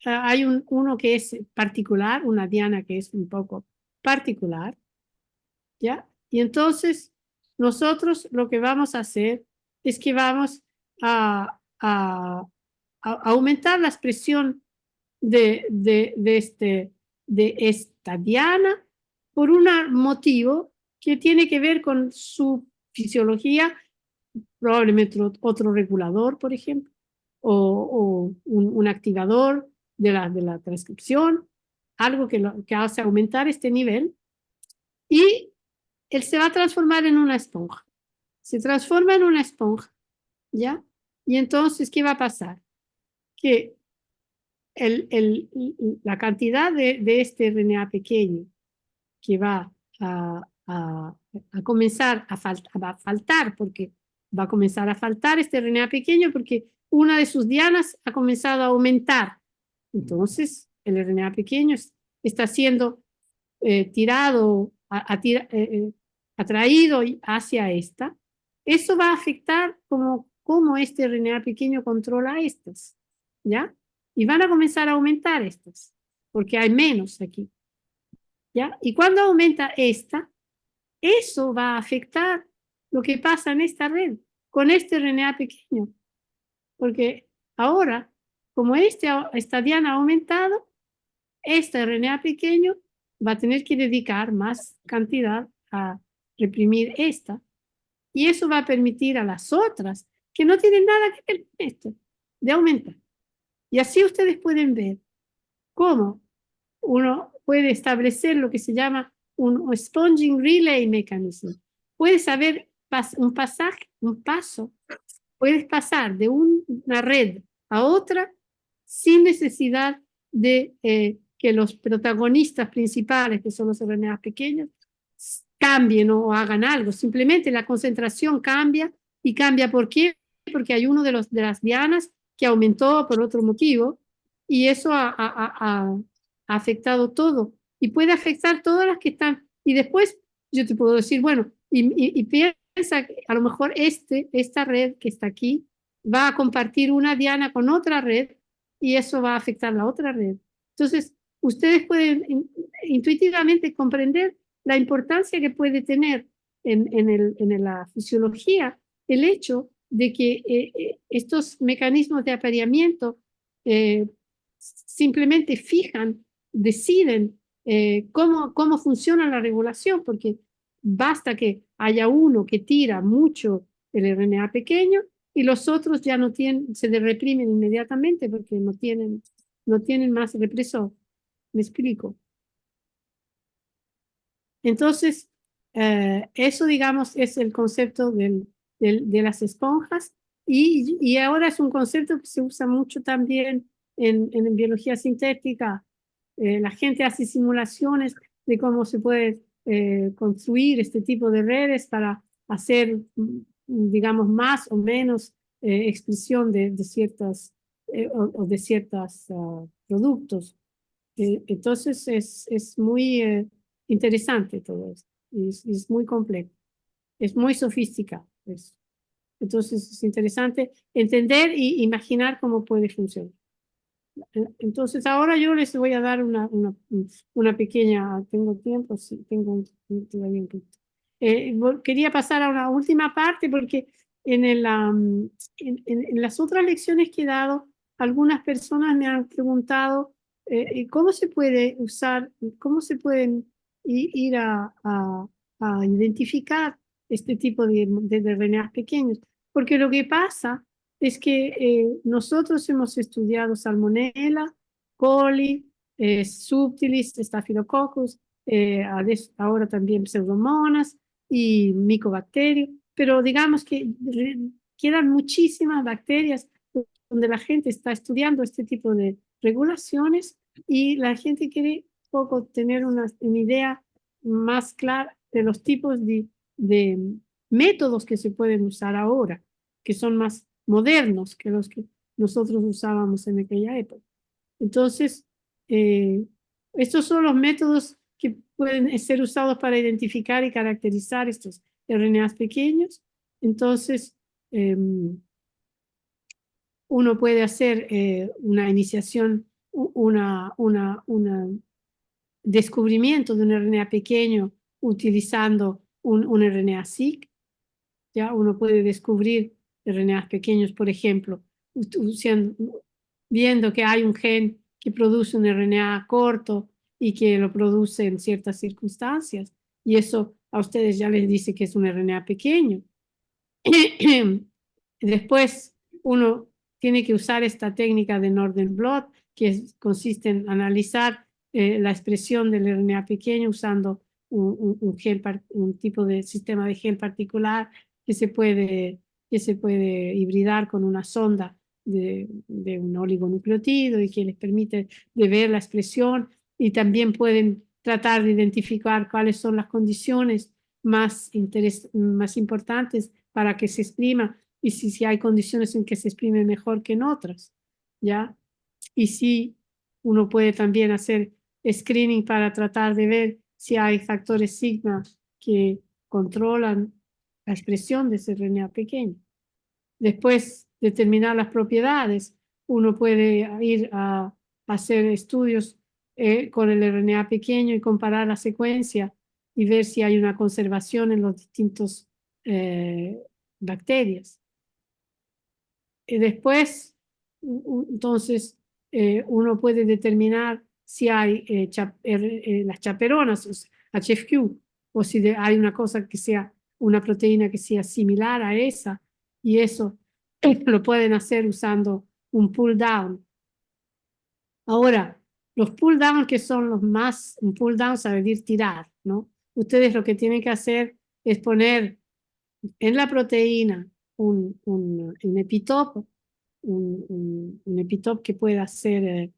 hay uno que es particular, una diana que es un poco particular, ¿ya? Y entonces nosotros lo que vamos a hacer es que vamos a aumentar la expresión de esta diana por un motivo que tiene que ver con su fisiología, probablemente otro regulador, por ejemplo, o un activador de la transcripción, algo que hace aumentar este nivel, y él se va a transformar en una esponja. Se transforma en una esponja, ¿ya? Y entonces, ¿qué va a pasar? Que la cantidad de este RNA pequeño que va a comenzar va a faltar, porque va a comenzar a faltar este RNA pequeño porque una de sus dianas ha comenzado a aumentar. Entonces, el RNA pequeño está siendo tirado, atraído hacia esta. Eso va a afectar cómo este RNA pequeño controla estas, ¿ya? Y van a comenzar a aumentar estas. porque hay menos aquí, ¿ya? Y cuando aumenta esta, eso va a afectar lo que pasa en esta red con este RNA pequeño, porque ahora, como esta diana ha aumentado, este RNA pequeño va a tener que dedicar más cantidad a reprimir esta, y eso va a permitir a las otras, que no tienen nada que ver con esto, de aumentar. Y así ustedes pueden ver cómo uno puede establecer lo que se llama un sponging relay mechanism. Puedes saber un pasaje, un paso, puedes pasar de una red a otra sin necesidad de que los protagonistas principales, que son los RNA pequeños, cambien o hagan algo. Simplemente la concentración cambia. ¿Y cambia por qué? Porque hay uno de las dianas que aumentó por otro motivo, y eso ha afectado todo. Y puede afectar todas las que están. Y después yo te puedo decir, bueno, y piensa que a lo mejor esta red que está aquí va a compartir una diana con otra red, y eso va a afectar la otra red. Entonces, ustedes pueden intuitivamente comprender la importancia que puede tener en la fisiología el hecho de que estos mecanismos de apareamiento simplemente fijan, deciden cómo funciona la regulación, porque basta que haya uno que tira mucho el RNA pequeño y los otros ya no tienen, se reprimen inmediatamente porque no tienen más represor. ¿Me explico? Entonces, eso, digamos, es el concepto de las esponjas, y ahora es un concepto que se usa mucho también en biología sintética. La gente hace simulaciones de cómo se puede construir este tipo de redes para hacer, digamos, más o menos expresión de ciertas o de ciertos productos. Entonces es muy interesante todo esto, es muy complejo, es muy sofisticado. Entonces es interesante entender y imaginar cómo puede funcionar. Entonces ahora yo les voy a dar una pequeña, tengo tiempo, sí, tengo todavía un poquito. Quería pasar a una última parte porque en las otras lecciones que he dado, algunas personas me han preguntado cómo se puede usar, cómo se pueden ir a identificar este tipo de RNAs pequeños. Porque lo que pasa es que nosotros hemos estudiado Salmonella, Coli, Subtilis, Staphylococcus, ahora también Pseudomonas y Mycobacterium, pero digamos que quedan muchísimas bacterias donde la gente está estudiando este tipo de regulaciones, y la gente quiere poco tener una idea más clara de los tipos de métodos que se pueden usar ahora, que son más modernos que los que nosotros usábamos en aquella época. Entonces, estos son los métodos que pueden ser usados para identificar y caracterizar estos RNAs pequeños. Entonces, uno puede hacer una iniciación, un descubrimiento de un RNA pequeño utilizando un RNA-seq. Ya uno puede descubrir RNAs pequeños, por ejemplo, viendo que hay un gen que produce un RNA corto y que lo produce en ciertas circunstancias, y eso a ustedes ya les dice que es un RNA pequeño. Después uno tiene que usar esta técnica de Northern Blot, que consiste en analizar la expresión del RNA pequeño usando un tipo de sistema de gen particular que se puede hibridar con una sonda de un oligonucleotido, y que les permite de ver la expresión, y también pueden tratar de identificar cuáles son las condiciones más importantes para que se exprima, y si hay condiciones en que se exprime mejor que en otras, ¿ya? Y si uno puede también hacer screening para tratar de ver si hay factores sigma que controlan la expresión de ese RNA pequeño. Después, determinar las propiedades. Uno puede ir a hacer estudios con el RNA pequeño y comparar la secuencia y ver si hay una conservación en los distintos bacterias. Y después, entonces, uno puede determinar si hay las chaperonas, o sea, HFQ, o si hay una cosa que sea, una proteína que sea similar a esa, y eso lo pueden hacer usando un pull down. Ahora, los pull down que son los más, un pull down sabe decir tirar, ¿no? Ustedes lo que tienen que hacer es poner en la proteína un epitope, un epitope que pueda ser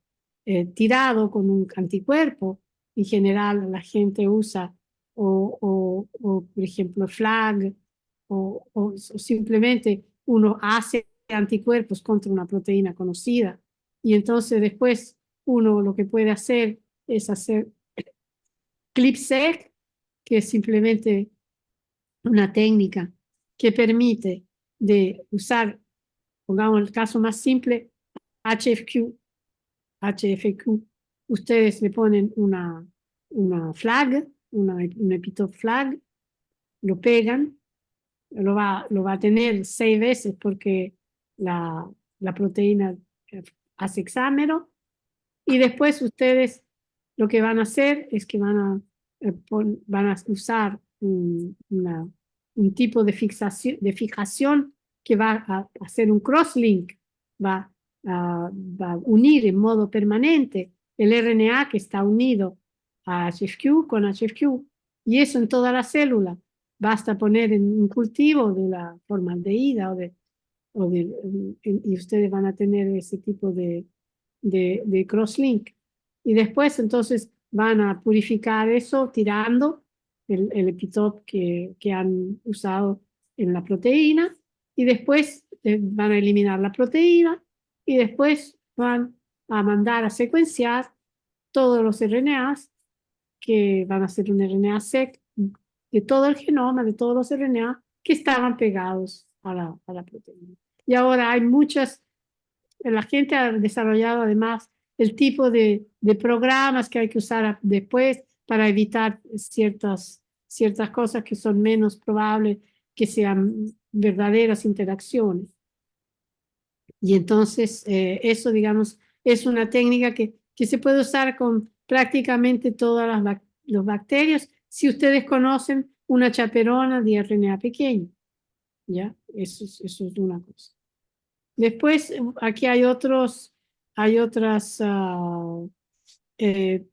tirado con un anticuerpo. En general, la gente usa, por ejemplo, FLAG, o simplemente uno hace anticuerpos contra una proteína conocida. Y entonces después uno lo que puede hacer es hacer ClipSec, que es simplemente una técnica que permite de usar, pongamos el caso más simple, HFQ. Ustedes le ponen una flag, un epitope flag, lo pegan, lo va a tener 6 veces porque la proteína hace hexámero, y después ustedes lo que van a hacer es que van a usar un tipo de fijación que va a hacer un crosslink, va a unir en modo permanente el RNA que está unido a HFQ con HFQ, y eso en toda la célula. Basta poner en un cultivo de la formaldehída y ustedes van a tener ese tipo de crosslink. Y después entonces van a purificar eso tirando el epitope que han usado en la proteína, y después van a eliminar la proteína, y después van a mandar a secuenciar todos los RNAs, que van a ser un RNA-seq de todo el genoma, de todos los RNA que estaban pegados a la proteína. Y ahora hay la gente ha desarrollado además el tipo de programas que hay que usar después para evitar ciertas cosas que son menos probables que sean verdaderas interacciones. Y entonces eso, digamos, es una técnica que se puede usar con prácticamente todas los bacterias si ustedes conocen una chaperona de RNA pequeño. ¿Ya? Eso es una cosa. Después, aquí hay otros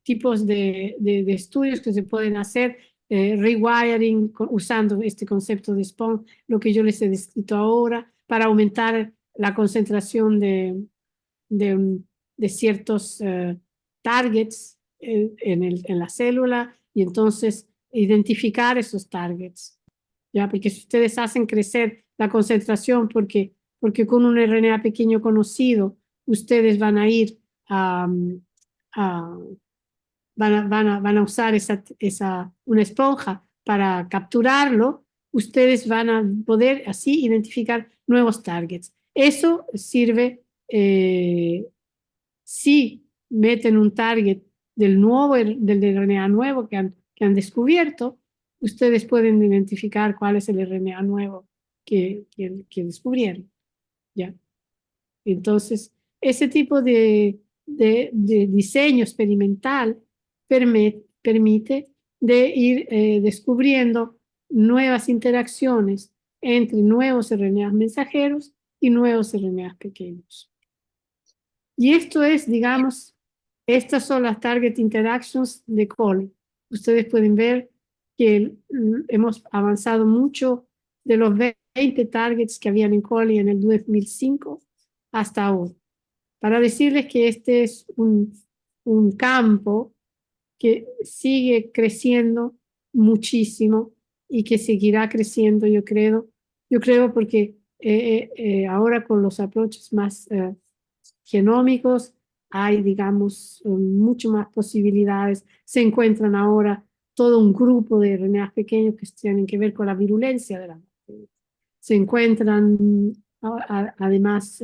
tipos de estudios que se pueden hacer, rewiring, usando este concepto de SPON, lo que yo les he descrito ahora, para aumentar la concentración de ciertos targets en la célula, y entonces identificar esos targets. ¿Ya? Porque si ustedes hacen crecer la concentración porque con un RNA pequeño conocido ustedes van a ir a van a usar una esponja para capturarlo, ustedes van a poder así identificar nuevos targets. Eso sirve si meten un target del RNA nuevo que han descubierto, ustedes pueden identificar cuál es el RNA nuevo que descubrieron. ¿Ya? Entonces, ese tipo de diseño experimental permite de ir descubriendo nuevas interacciones entre nuevos RNA mensajeros y nuevos RNA pequeños. Y esto es, digamos, estas son las target interactions de coli. Ustedes pueden ver que hemos avanzado mucho de los 20 targets que habían en coli en el 2005 hasta ahora. Para decirles que este es un campo que sigue creciendo muchísimo y que seguirá creciendo, yo creo porque ahora con los approaches más genómicos hay, digamos, mucho más posibilidades. Se encuentran ahora todo un grupo de RNA pequeños que tienen que ver con la virulencia de la bacteria. Se encuentran además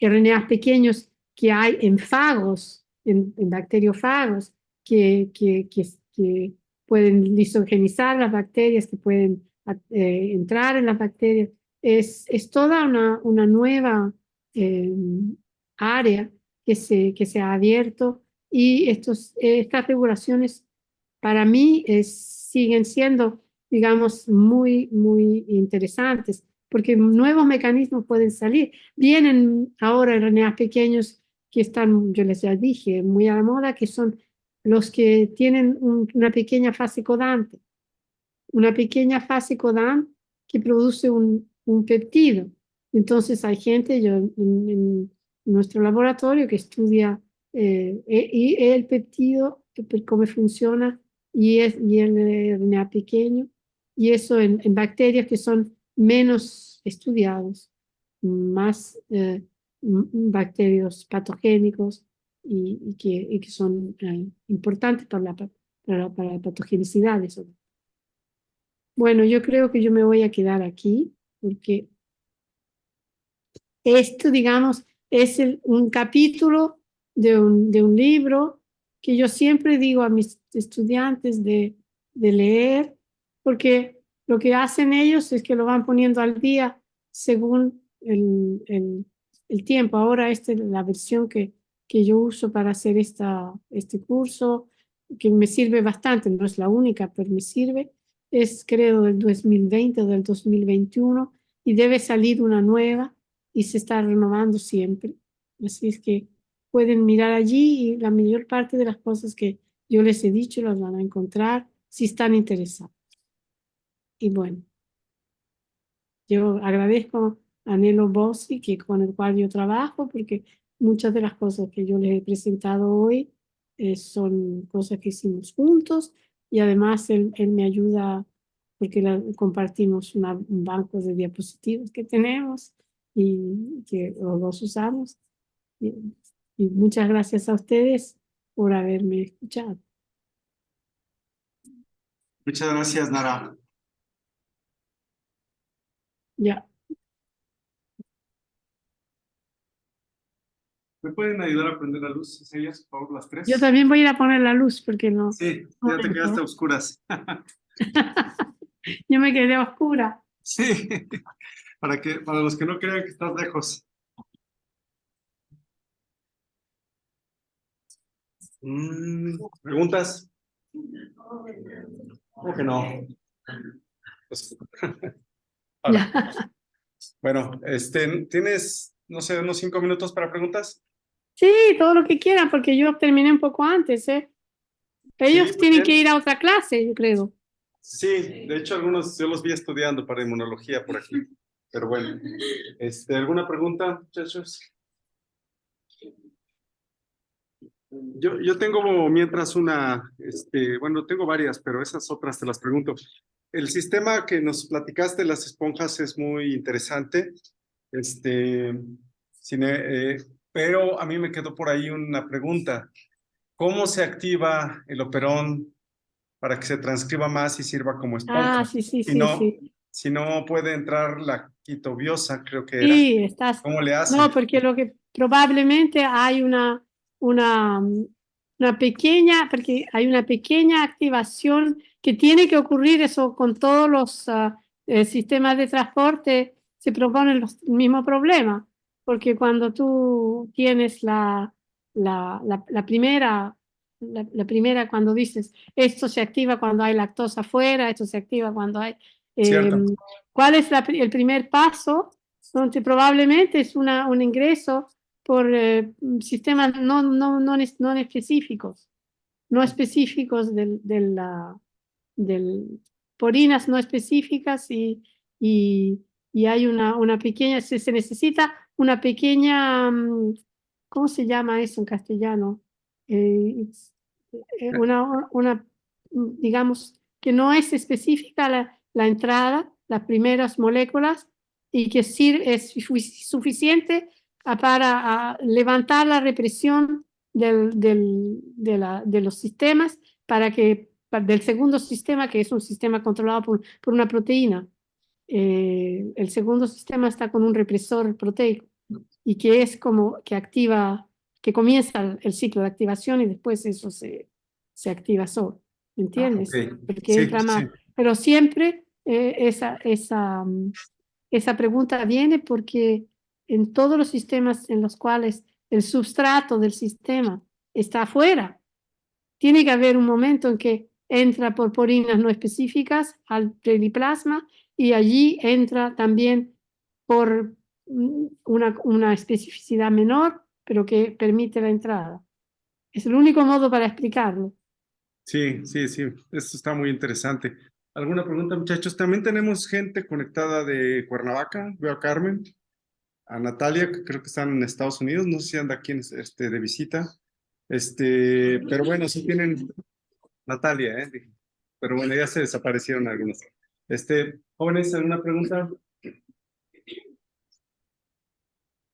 RNA pequeños que hay en fagos en bacteriófagos que pueden lisogenizar las bacterias, que pueden entrar en las bacterias. Es toda una nueva área que se ha abierto y estas regulaciones para mí siguen siendo, digamos, muy interesantes porque nuevos mecanismos pueden salir. Vienen ahora RNAs pequeños que están, yo les ya dije, muy a la moda, que son los que tienen una pequeña fase codante, que produce un peptido. Entonces hay gente, yo en nuestro laboratorio que estudia y el peptido, cómo funciona, y el RNA pequeño, y eso en bacterias que son menos estudiados, más bacterios patogénicos y que son importantes para la patogenicidad de eso. Bueno, yo creo que yo me voy a quedar aquí porque esto, digamos, es un capítulo de un libro que yo siempre digo a mis estudiantes de leer, porque lo que hacen ellos es que lo van poniendo al día según el tiempo. Ahora esta es la versión que yo uso para hacer este curso, que me sirve bastante, no es la única, pero me sirve. Es creo del 2020 o del 2021 y debe salir una nueva y se está renovando siempre. Así es que pueden mirar allí y la mayor parte de las cosas que yo les he dicho las van a encontrar si están interesados. Y bueno, yo agradezco a Nelo Bossi, con el cual yo trabajo, porque muchas de las cosas que yo les he presentado hoy son cosas que hicimos juntos y además él me ayuda porque compartimos un banco de diapositivas que tenemos y que los dos usamos. Y, y muchas gracias a ustedes por haberme escuchado. Muchas gracias, Nara. Ya. ¿Me pueden ayudar a prender la luz, ellas, por favor, las Yo tres? también voy a ir a poner la luz porque no. Sí, Un ya te quedaste a momento. oscuras. Yo me quedé oscura. Sí, para los que no crean que estás lejos. ¿Preguntas? ¿Cómo que no? Pues, ahora, Ya. bueno, ¿tienes, no sé, unos 5 minutos para preguntas? Sí, todo lo que quieran, porque yo terminé un poco antes, ¿eh? Sí, Ellos muy tienen que bien. ir a otra clase, yo creo. Sí, de hecho algunos yo los vi estudiando para inmunología por aquí. Pero bueno, ¿alguna pregunta, muchachos? Yo tengo mientras bueno, tengo varias, pero esas otras te las pregunto. El sistema que nos platicaste, las esponjas, es muy interesante. Este, pero a mí me quedó por ahí una pregunta. ¿Cómo se activa el operón para que se transcriba más y sirva como Ah, esponja? sí, sí, Si sí, no, sí. si no puede entrar la quitobiosa, creo que era. Sí, estás. ¿Cómo le No, hace? porque lo que probablemente hay una, una pequeña, porque hay una pequeña activación que tiene que ocurrir eso con todos los sistemas de transporte, se proponen el mismo problema, porque cuando tú tienes la primera, cuando dices esto se activa cuando hay lactosa afuera, esto se activa cuando hay. eh, Cierto. ¿Cuál es el primer paso? Donde probablemente es un ingreso por sistemas no específicos, no específicos porinas no específicas y, y hay una pequeña, se necesita una pequeña, ¿cómo se llama eso en castellano? It's, digamos, que no es específica la entrada, las primeras moléculas, y que es suficiente para levantar la represión de los sistemas del segundo sistema, que es un sistema controlado por una proteína. El segundo sistema está con un represor proteico y que es como que activa que comienza el ciclo de activación y después eso se activa solo, ¿me Ah, entiendes? ok. Porque Sí, entra sí, más, pero siempre esa pregunta viene porque en todos los sistemas en los cuales el substrato del sistema está afuera, tiene que haber un momento en que entra por porinas no específicas al periplasma y allí entra también por una especificidad menor, pero que permite la entrada. Es el único modo para explicarlo. sí, sí, sí. Esto está muy interesante. ¿Alguna pregunta, muchachos? También tenemos gente conectada de Cuernavaca. Veo a Carmen, a Natalia, que creo que están en Estados Unidos. No sé si anda aquí de visita. Pero bueno, sí tienen Natalia, ¿eh? Dije. Pero bueno, ya se desaparecieron algunos. Jóvenes, ¿alguna pregunta?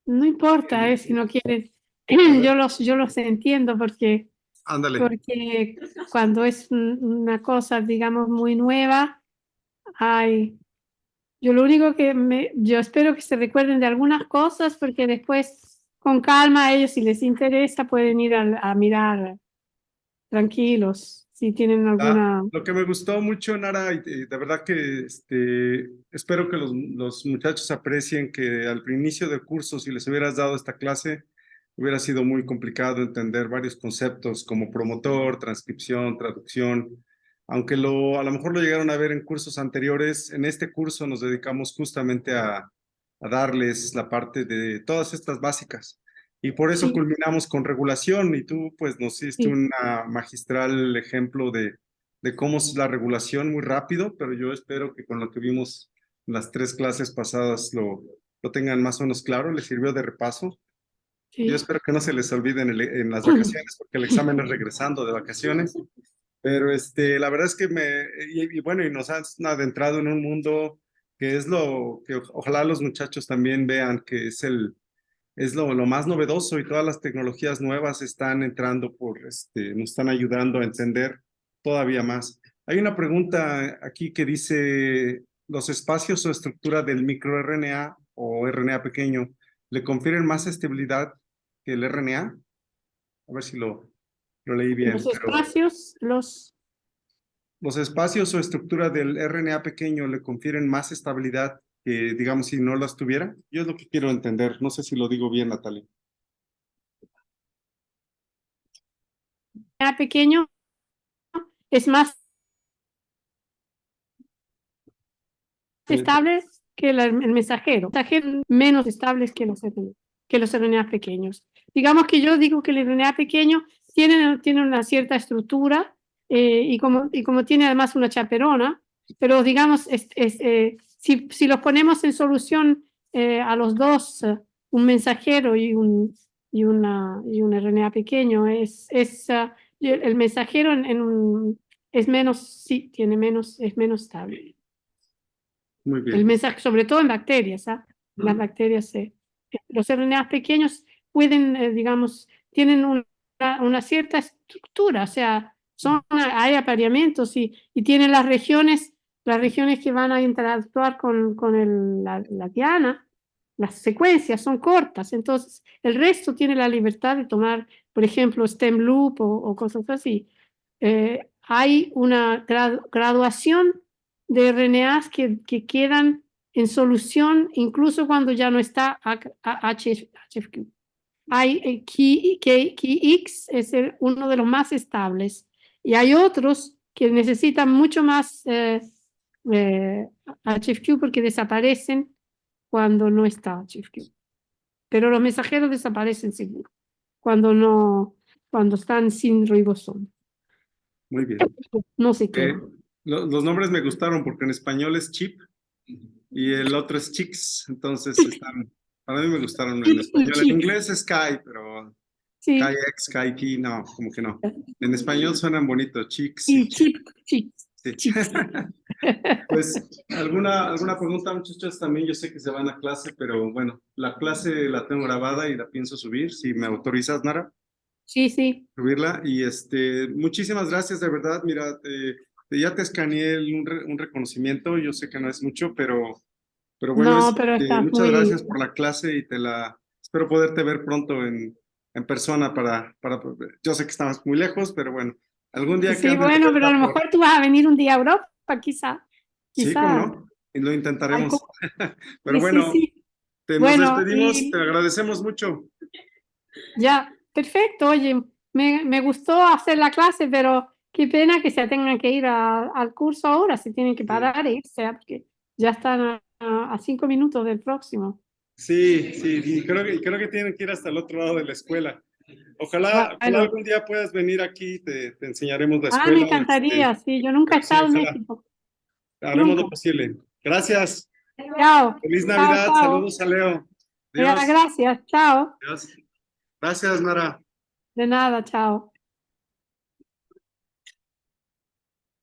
No importa, si no quieren, A ver, yo los entiendo ándale. porque cuando es una cosa, digamos, muy nueva, hay. Yo lo único yo espero que se recuerden de algunas cosas porque después, con calma, a ellos, si les interesa, pueden ir a mirar tranquilos, si tienen alguna. Lo que me gustó mucho, Nara, y de verdad que espero que los muchachos aprecien que al inicio del curso, si les hubieras dado esta clase, hubiera sido muy complicado entender varios conceptos como promotor, transcripción, traducción. Aunque a lo mejor lo llegaron a ver en cursos anteriores, en este curso nos dedicamos justamente a darles la parte de todas estas básicas. Y por eso Sí, culminamos con regulación y tú pues nos hiciste sí, un magistral ejemplo de cómo es la regulación muy rápido, pero yo espero que con lo que vimos en las 3 clases pasadas lo tengan más o menos claro, les sirvió de repaso. Yo sí. espero que no se les olvide en las vacaciones, porque el examen es regresando de vacaciones, pero la verdad es que bueno, y nos han adentrado en un mundo que es lo que ojalá los muchachos también vean, que es lo más novedoso y todas las tecnologías nuevas están entrando nos están ayudando a entender todavía más. Hay una pregunta aquí que dice, ¿los espacios o estructura del microRNA o RNA pequeño le confieren más estabilidad que el RNA? A ver si lo leí Los bien, pero espacios, ¿los espacios o estructura del RNA pequeño le confieren más estabilidad que, digamos, si no las tuviera? Yo es lo que quiero entender. No sé si lo digo bien, Natalia. pequeño es más Eh, estables que el mensajero. Mensajeros menos estables que los RNA pequeños. Digamos que yo digo que el RNA pequeño tiene una cierta estructura y como tiene además una chaperona, pero digamos, si los ponemos en solución a los dos, un mensajero y un RNA pequeño, el mensajero es menos, sí, es menos estable. Muy El bien. mensaje, sobre todo en bacterias, ¿ah? Las bacterias, los RNA pequeños pueden, digamos, tienen una cierta estructura, o sea, hay apareamientos y tienen las regiones que van a interactuar con la diana, las secuencias son cortas, entonces el resto tiene la libertad de tomar, por ejemplo, stem loop o cosas así. Hay una graduación de RNAs que quedan en solución incluso cuando ya no está HFQ. Hay KX es uno de los más estables y hay otros que necesitan mucho más HFQ porque desaparecen cuando no está HFQ. Pero los mensajeros desaparecen seguro cuando no, cuando están sin ribosoma. Muy bien. No se Eh, quedan. los nombres me gustaron porque en español es chip y el otro es chicks, entonces para mí me gustaron en Y español. En chicks, inglés es Sky, pero sí, KX, KP, no, como que no. En español suenan bonitos, chicks y y chip. chicks, Sí. chicks. Pues, ¿alguna pregunta, muchachos? También yo sé que se van a clase, pero bueno, la clase la tengo grabada y la pienso subir, si me autorizas, Nara, Sí, sí. subirla. Y muchísimas gracias, de verdad. Mira, ya te escaneé un reconocimiento, yo sé que no es mucho, pero bueno, No, pero estás muchas gracias muy. por la clase y espero poderte ver pronto en persona yo sé que estamos muy lejos, pero bueno, algún día que Sí, anden de bueno, pero a lo vuelta mejor tú vas a venir un día a Europa, quizá, sí, cómo quizá. no, y lo Al intentaremos. cu- Pero Sí, sí, bueno, sí. nos Bueno, despedimos, te y agradecemos mucho. ya, perfecto. Oye, me gustó hacer la clase, pero qué pena que se tengan que ir al curso ahora, se tienen que Sí, parar e irse, porque ya están a 5 minutos del próximo. sí, sí, y creo que tienen que ir hasta el otro lado de la escuela. Ojalá Bueno, algún día puedas venir aquí, te enseñaremos la me escuela, encantaría, sí, yo nunca he pero sí, estado en ojalá, México, haremos nunca. lo posible. Gracias, Chao, feliz chao, Navidad, chao. saludos a Leo. Ya, Adiós, gracias, chao. adiós. Gracias, Nara. De nada, chao.